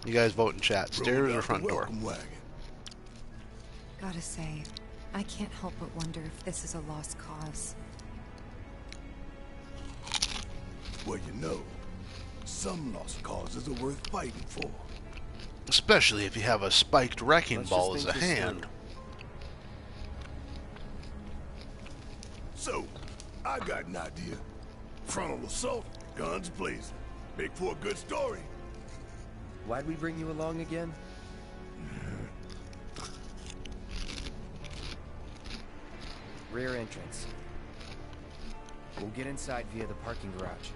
Speaker 1: You guys vote in chat. Stairs or front door?
Speaker 2: Welcome wagon.
Speaker 3: Gotta say, I can't help but wonder if this is a lost cause.
Speaker 2: Well, you know, some lost causes are worth fighting for.
Speaker 1: Especially if you have a spiked wrecking
Speaker 4: Let's
Speaker 1: ball
Speaker 4: just
Speaker 1: as a
Speaker 4: think this
Speaker 1: hand.
Speaker 4: through.
Speaker 2: So, I got an idea. Frontal assault, guns blazing. Make for a good story.
Speaker 4: Why'd we bring you along again? Rear entrance. We'll get inside via the parking garage.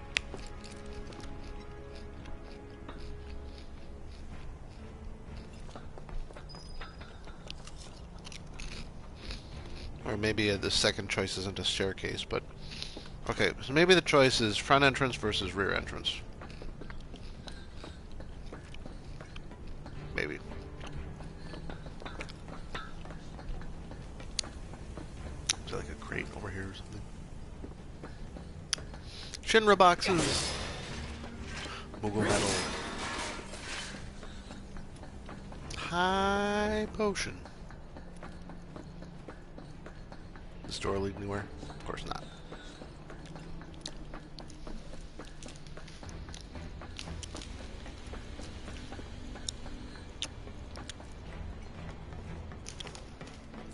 Speaker 1: Or maybe the second choice isn't a staircase, but... Okay, so maybe the choice is front entrance versus rear entrance. Maybe. Is there like a crate over here or something? Shinra boxes! Moogle metal. High potion. Does the door lead anywhere? Of course not.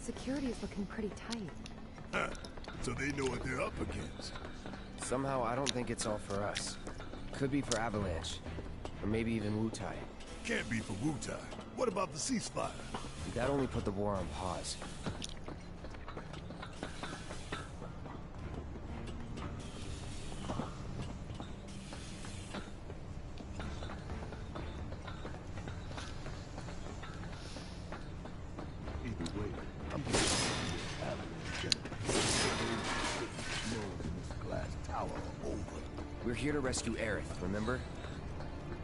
Speaker 3: Security is looking pretty tight.
Speaker 2: Huh. So they know what they're up against.
Speaker 4: Somehow, I don't think it's all for us. Could be for Avalanche. Or maybe even Wu-Tai.
Speaker 2: Can't be for Wu-Tai. What about the ceasefire?
Speaker 4: That only put the war on pause.
Speaker 2: Either way, I'm going to Avalanche in this glass tower over.
Speaker 4: We're here to rescue Aerith, remember?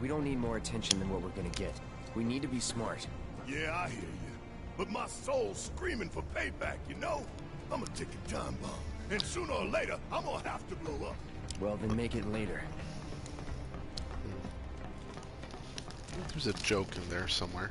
Speaker 4: We don't need more attention than what we're gonna get. We need to be smart.
Speaker 2: Yeah, I hear you. But my soul's screaming for payback, you know? I'm a ticking time bomb. And sooner or later, I'm gonna have to blow up.
Speaker 4: Well, then make it later.
Speaker 1: There's a joke in there somewhere.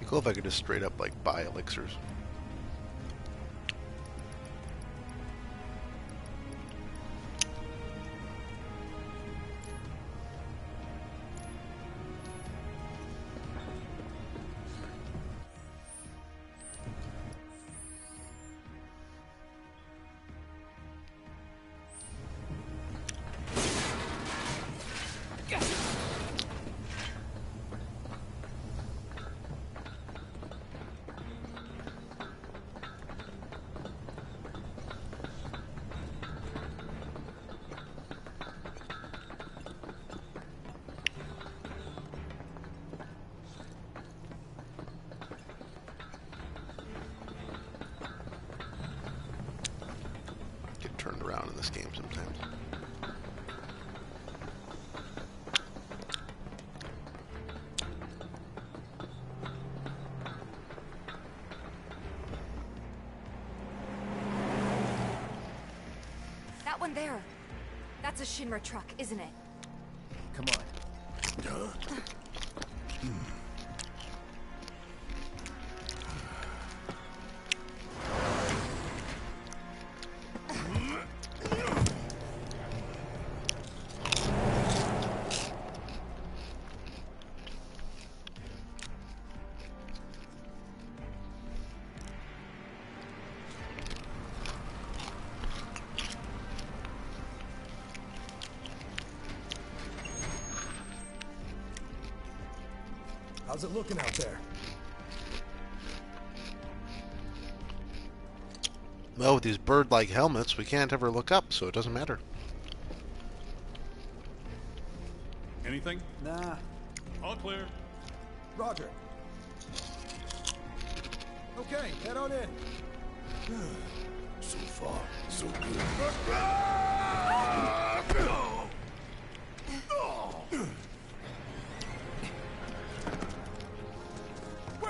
Speaker 1: Cool if I could just straight up like buy elixirs. Turned around in this game sometimes.
Speaker 3: That one there. That's a Shinra truck, isn't it?
Speaker 4: Come on.
Speaker 6: How's it looking out there?
Speaker 1: Well, with these bird-like helmets, we can't ever look up, so it doesn't matter.
Speaker 7: Anything?
Speaker 6: Nah.
Speaker 7: All clear.
Speaker 6: Roger. Okay, head on in.
Speaker 2: So far, so good.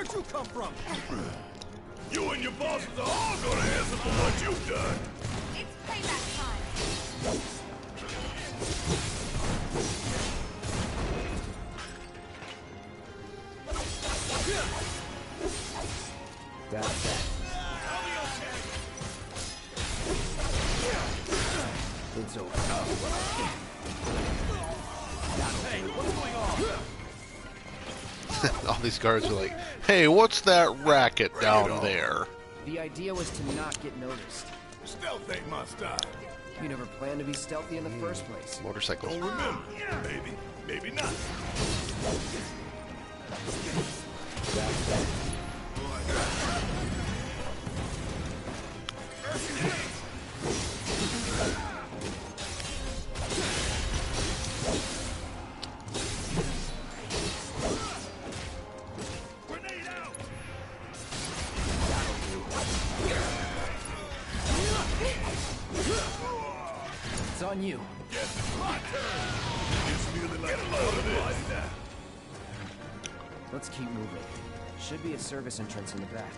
Speaker 6: Where'd you come from?
Speaker 2: You and your bosses are all gonna answer for what you've done.
Speaker 3: It's payback time.
Speaker 4: That's that. It's over.
Speaker 6: Hey, what's going on?
Speaker 1: All these guards are like, hey, what's that racket down there?
Speaker 4: The idea was to not get noticed.
Speaker 2: Stealth ain't my style.
Speaker 4: You never planned to be stealthy in the first place.
Speaker 1: Motorcycles.
Speaker 2: Don't remember. Maybe, maybe not.
Speaker 4: That's that.
Speaker 2: Grenade out!
Speaker 4: It's on you.
Speaker 2: Yes, it's my turn. It's feeling like a load of this.
Speaker 4: Let's keep moving. Should be a service entrance in the back.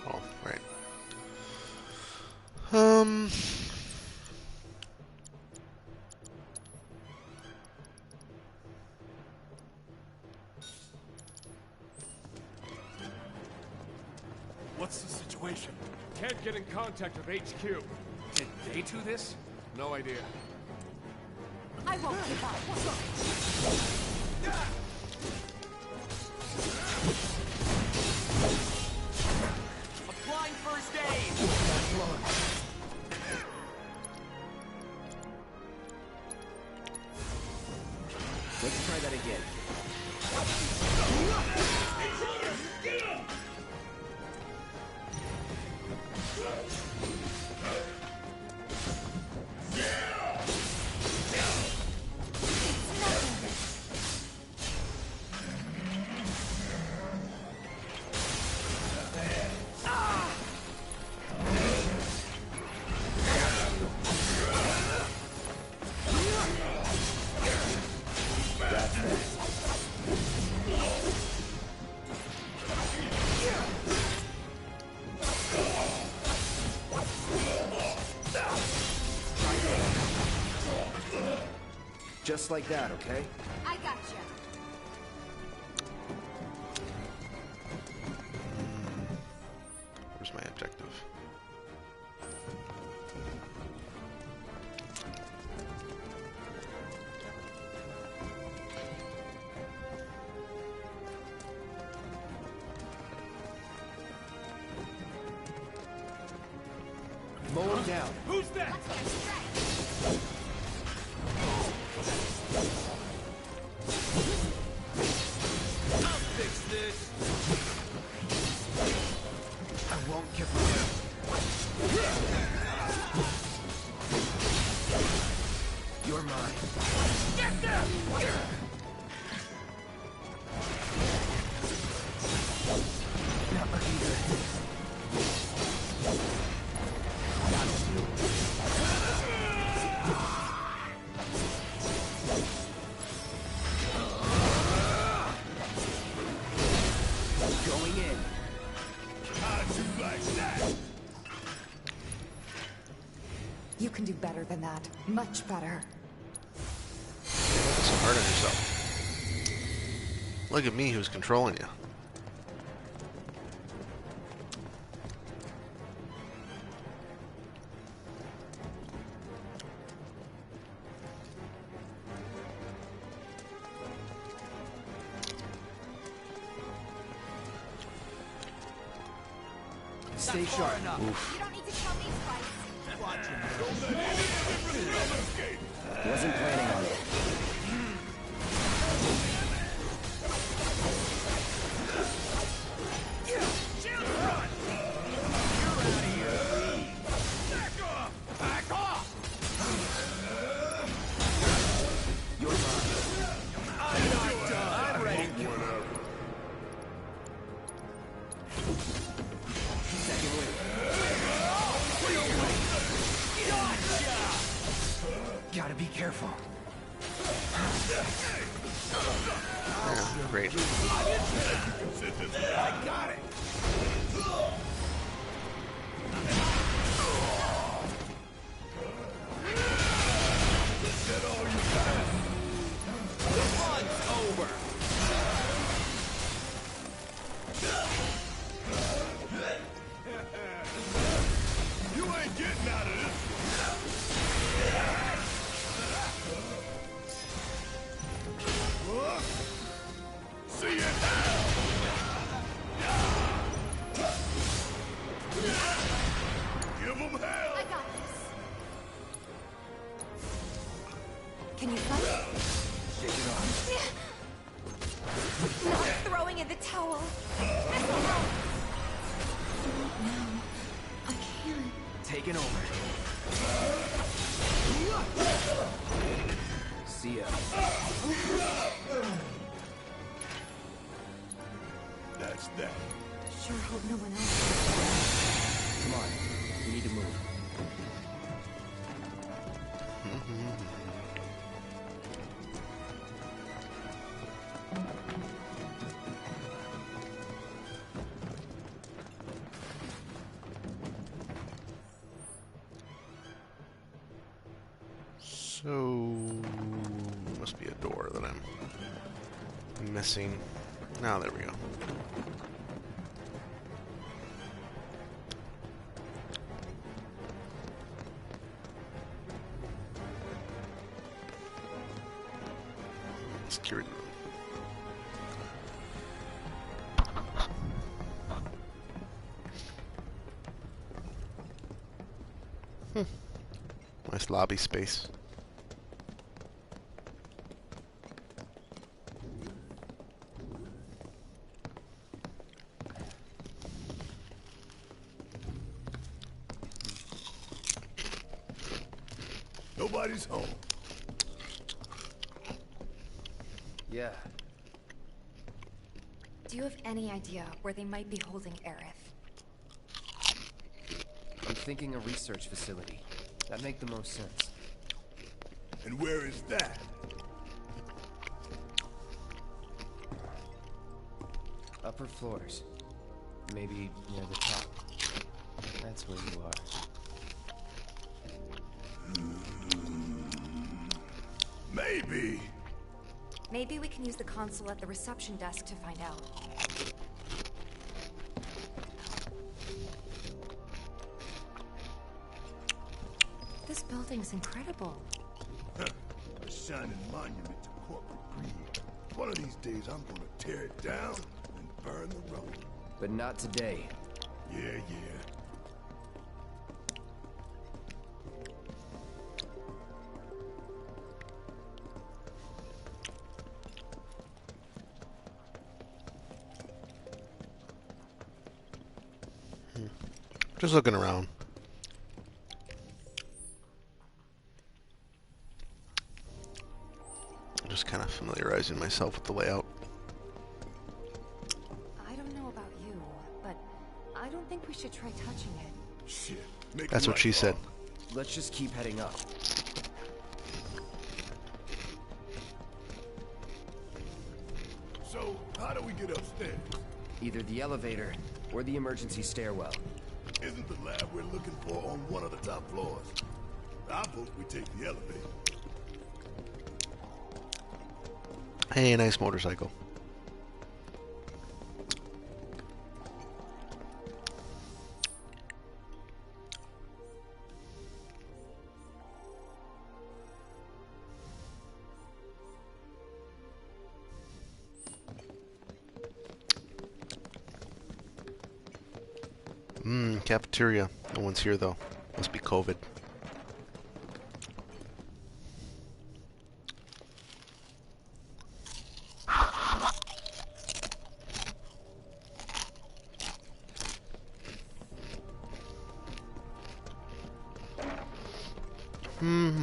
Speaker 1: Oh, right.
Speaker 7: What's the situation?
Speaker 8: Can't get in contact with HQ.
Speaker 7: Did they do this?
Speaker 8: No idea.
Speaker 3: I won't give up.
Speaker 6: Applying first aid.
Speaker 4: Let's try that again. Just like that, okay?
Speaker 3: I got you.
Speaker 1: Where's my objective?
Speaker 4: Mow him down.
Speaker 6: Who's that?
Speaker 3: Let's get straight.
Speaker 6: I'll fix this.
Speaker 4: I won't give up. You're mine.
Speaker 6: Get them!
Speaker 4: Not looking good. Going in.
Speaker 2: How'd you like that?
Speaker 3: You can do better than that. Much better.
Speaker 1: So hard on yourself. Look at me who's controlling you.
Speaker 4: Stay sharp.
Speaker 3: You don't need to tell me twice.
Speaker 4: Wasn't planning on it.
Speaker 6: Back off!
Speaker 4: You're mine.
Speaker 6: I'm not done. I'm ready.
Speaker 4: Second wave. be careful.
Speaker 1: Yeah, great.
Speaker 2: I got it. Is that all you got?
Speaker 4: The fun's over.
Speaker 2: You ain't getting out of this one. See you now. Give them hell.
Speaker 3: I got this. Can you fight?
Speaker 4: Shake it off.
Speaker 3: Not throwing in the towel. This'll help. No, I can't.
Speaker 4: Taking over. See ya.
Speaker 2: That's that.
Speaker 3: Sure hope no one else.
Speaker 4: Come on. We need to move.
Speaker 1: So must be a door that I'm missing. Now there we go. Security room. Nice lobby space.
Speaker 2: Nobody's home.
Speaker 4: Yeah.
Speaker 3: Do you have any idea where they might be holding Aerith?
Speaker 4: I'm thinking a research facility. That make the most sense.
Speaker 2: And where is that?
Speaker 4: Upper floors. Maybe near the top. That's where you are.
Speaker 2: Maybe.
Speaker 3: Maybe we can use the console at the reception desk to find out. This building's incredible.
Speaker 2: A shining monument to corporate greed. One of these days I'm gonna tear it down and burn the road.
Speaker 4: But not today.
Speaker 2: Yeah.
Speaker 1: Just looking around. Just kind of familiarizing myself with the layout.
Speaker 3: I don't know about you, but I don't think we should try touching it.
Speaker 2: Shit. Make
Speaker 1: That's
Speaker 2: it
Speaker 1: what
Speaker 2: right,
Speaker 1: she said.
Speaker 2: Bob.
Speaker 4: Let's just keep heading up.
Speaker 2: So, how do we get upstairs?
Speaker 4: Either the elevator or the emergency stairwell.
Speaker 2: Isn't the lab we're looking for on one of the top floors? I vote we take the elevator.
Speaker 1: Hey, nice motorcycle. Cafeteria. No one's here though. Must be COVID. I'm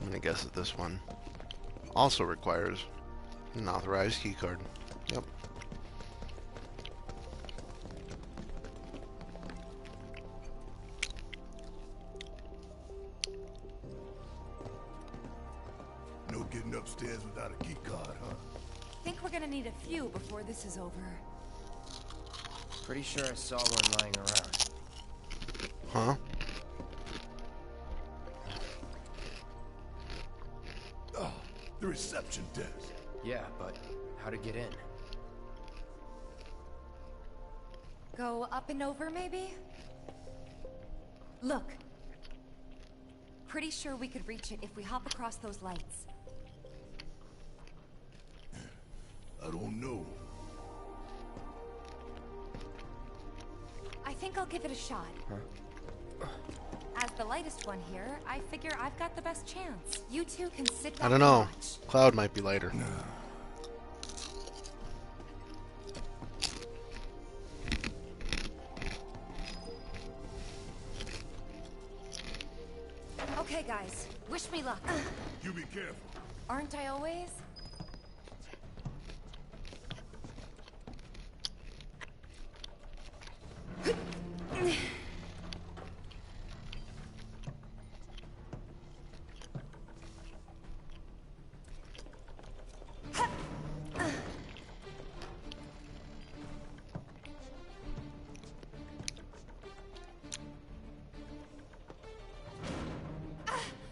Speaker 1: gonna guess that this one also requires an authorized keycard. Yep.
Speaker 3: gonna need a few before this is over.
Speaker 4: Pretty sure I saw one lying around.
Speaker 1: Huh?
Speaker 2: Oh, the reception desk.
Speaker 4: Yeah, but how to get in?
Speaker 3: Go up and over, maybe? Look. Pretty sure we could reach it if we hop across those lights.
Speaker 2: I don't know.
Speaker 3: I think I'll give it a shot. As the lightest one here, I figure I've got the best chance. You two can sit back
Speaker 1: I don't know.
Speaker 3: and watch.
Speaker 1: Cloud might be lighter.
Speaker 3: Okay, guys. Wish me luck.
Speaker 2: You be careful.
Speaker 3: Aren't I always?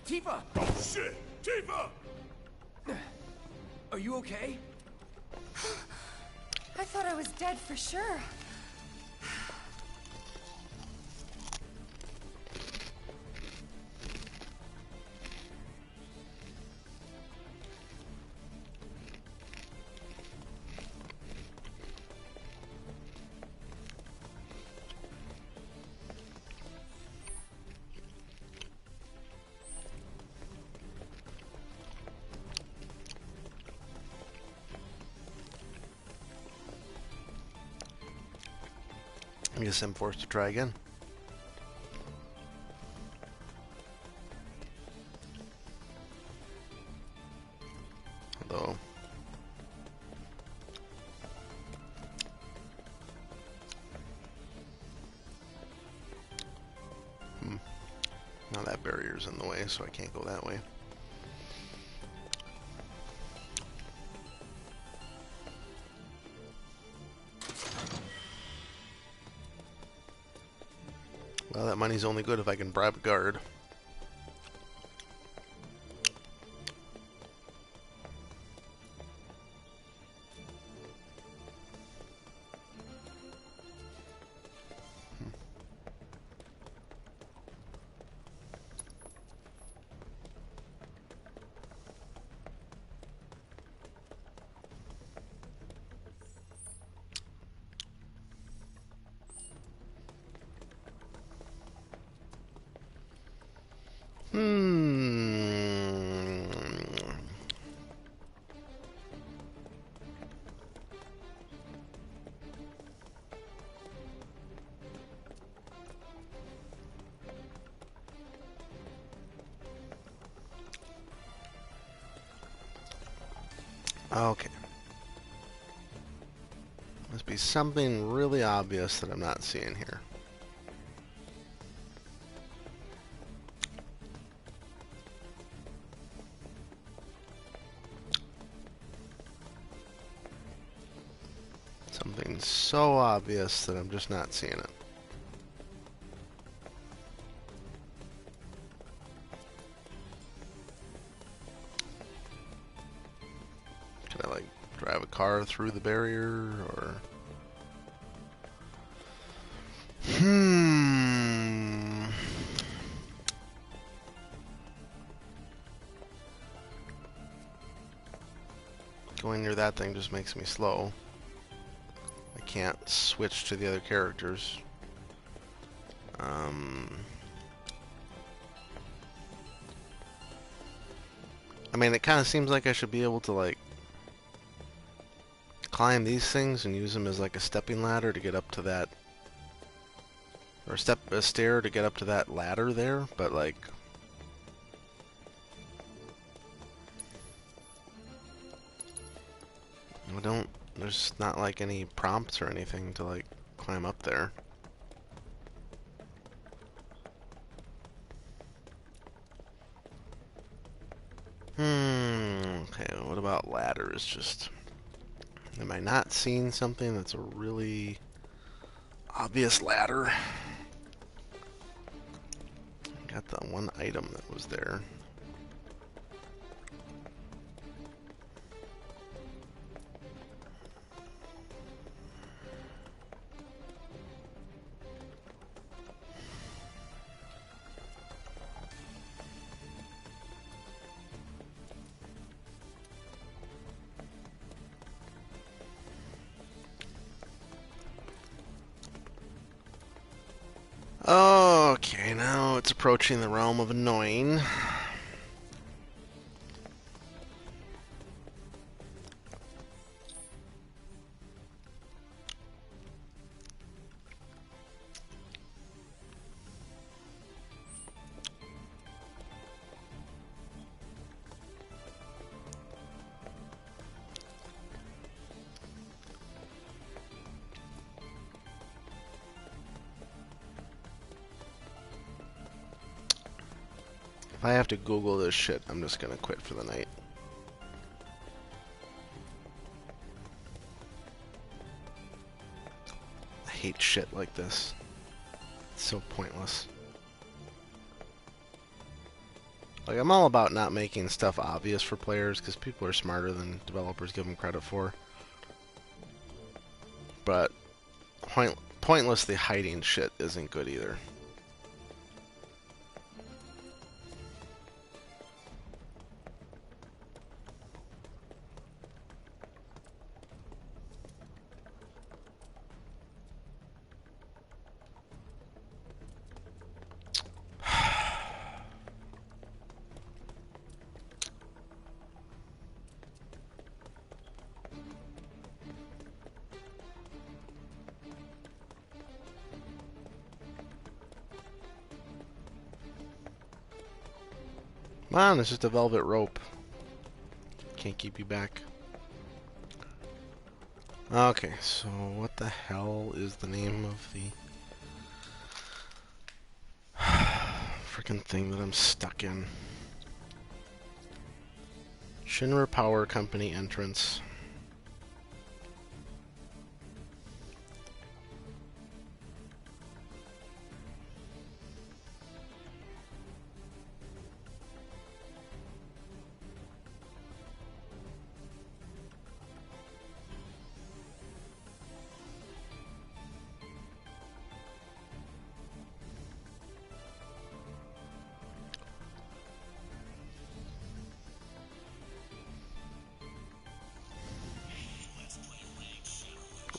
Speaker 4: Tifa!
Speaker 2: Oh shit! Tifa!
Speaker 4: Are you okay?
Speaker 3: I thought I was dead for sure.
Speaker 1: I guess I'm forced to try again. Although... Now that barrier's in the way, so I can't go that way. Well, that money's only good if I can bribe a guard. Okay. Must be something really obvious that I'm not seeing here. Something so obvious that I'm just not seeing it. Can I, like, drive a car through the barrier, or... Going near that thing just makes me slow. I can't switch to the other characters. I mean, it kind of seems like I should be able to, like, climb these things and use them as, like, a stepping ladder to get up to that, or a stair to get up to that ladder there, but, like, there's not, like, any prompts or anything to, like, climb up there. Okay, what about ladders? Just... Am I not seeing something that's a really obvious ladder? Got the one item that was there. Okay, now it's approaching the realm of annoying. If I have to Google this shit, I'm just gonna quit for the night. I hate shit like this. It's so pointless. Like, I'm all about not making stuff obvious for players, because people are smarter than developers give them credit for. But pointlessly hiding shit isn't good either. Come on, it's just a velvet rope. Can't keep you back. Okay, so what the hell is the name of the freaking thing that I'm stuck in? Shinra Power Company entrance.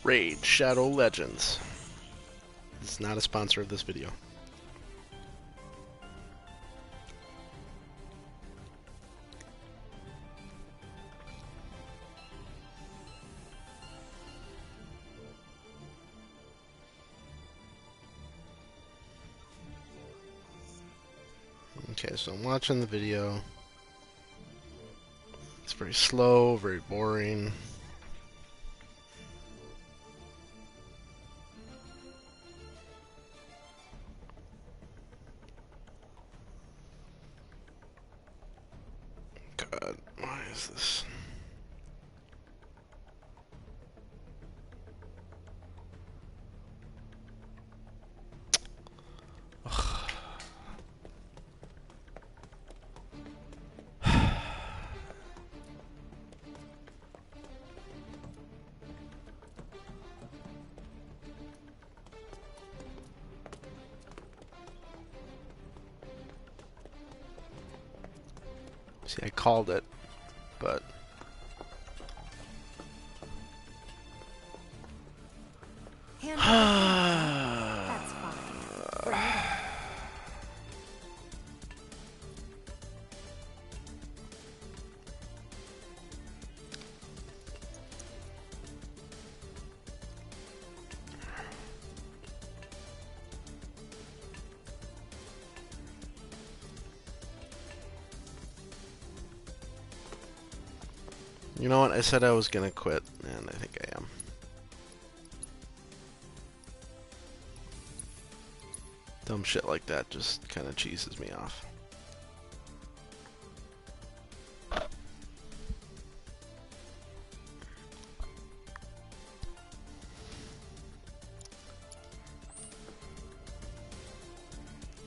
Speaker 1: Raid Shadow Legends. It's not a sponsor of this video. Okay, so I'm watching the video. It's very slow, very boring. God, why is this? Ugh. See, I called it, but
Speaker 3: That's fine. Bring it on.
Speaker 1: you know what? I said I was gonna quit, and I think I am. Dumb shit like that just kind of cheeses me off.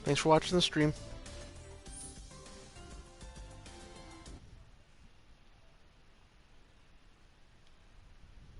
Speaker 1: Thanks for watching the stream.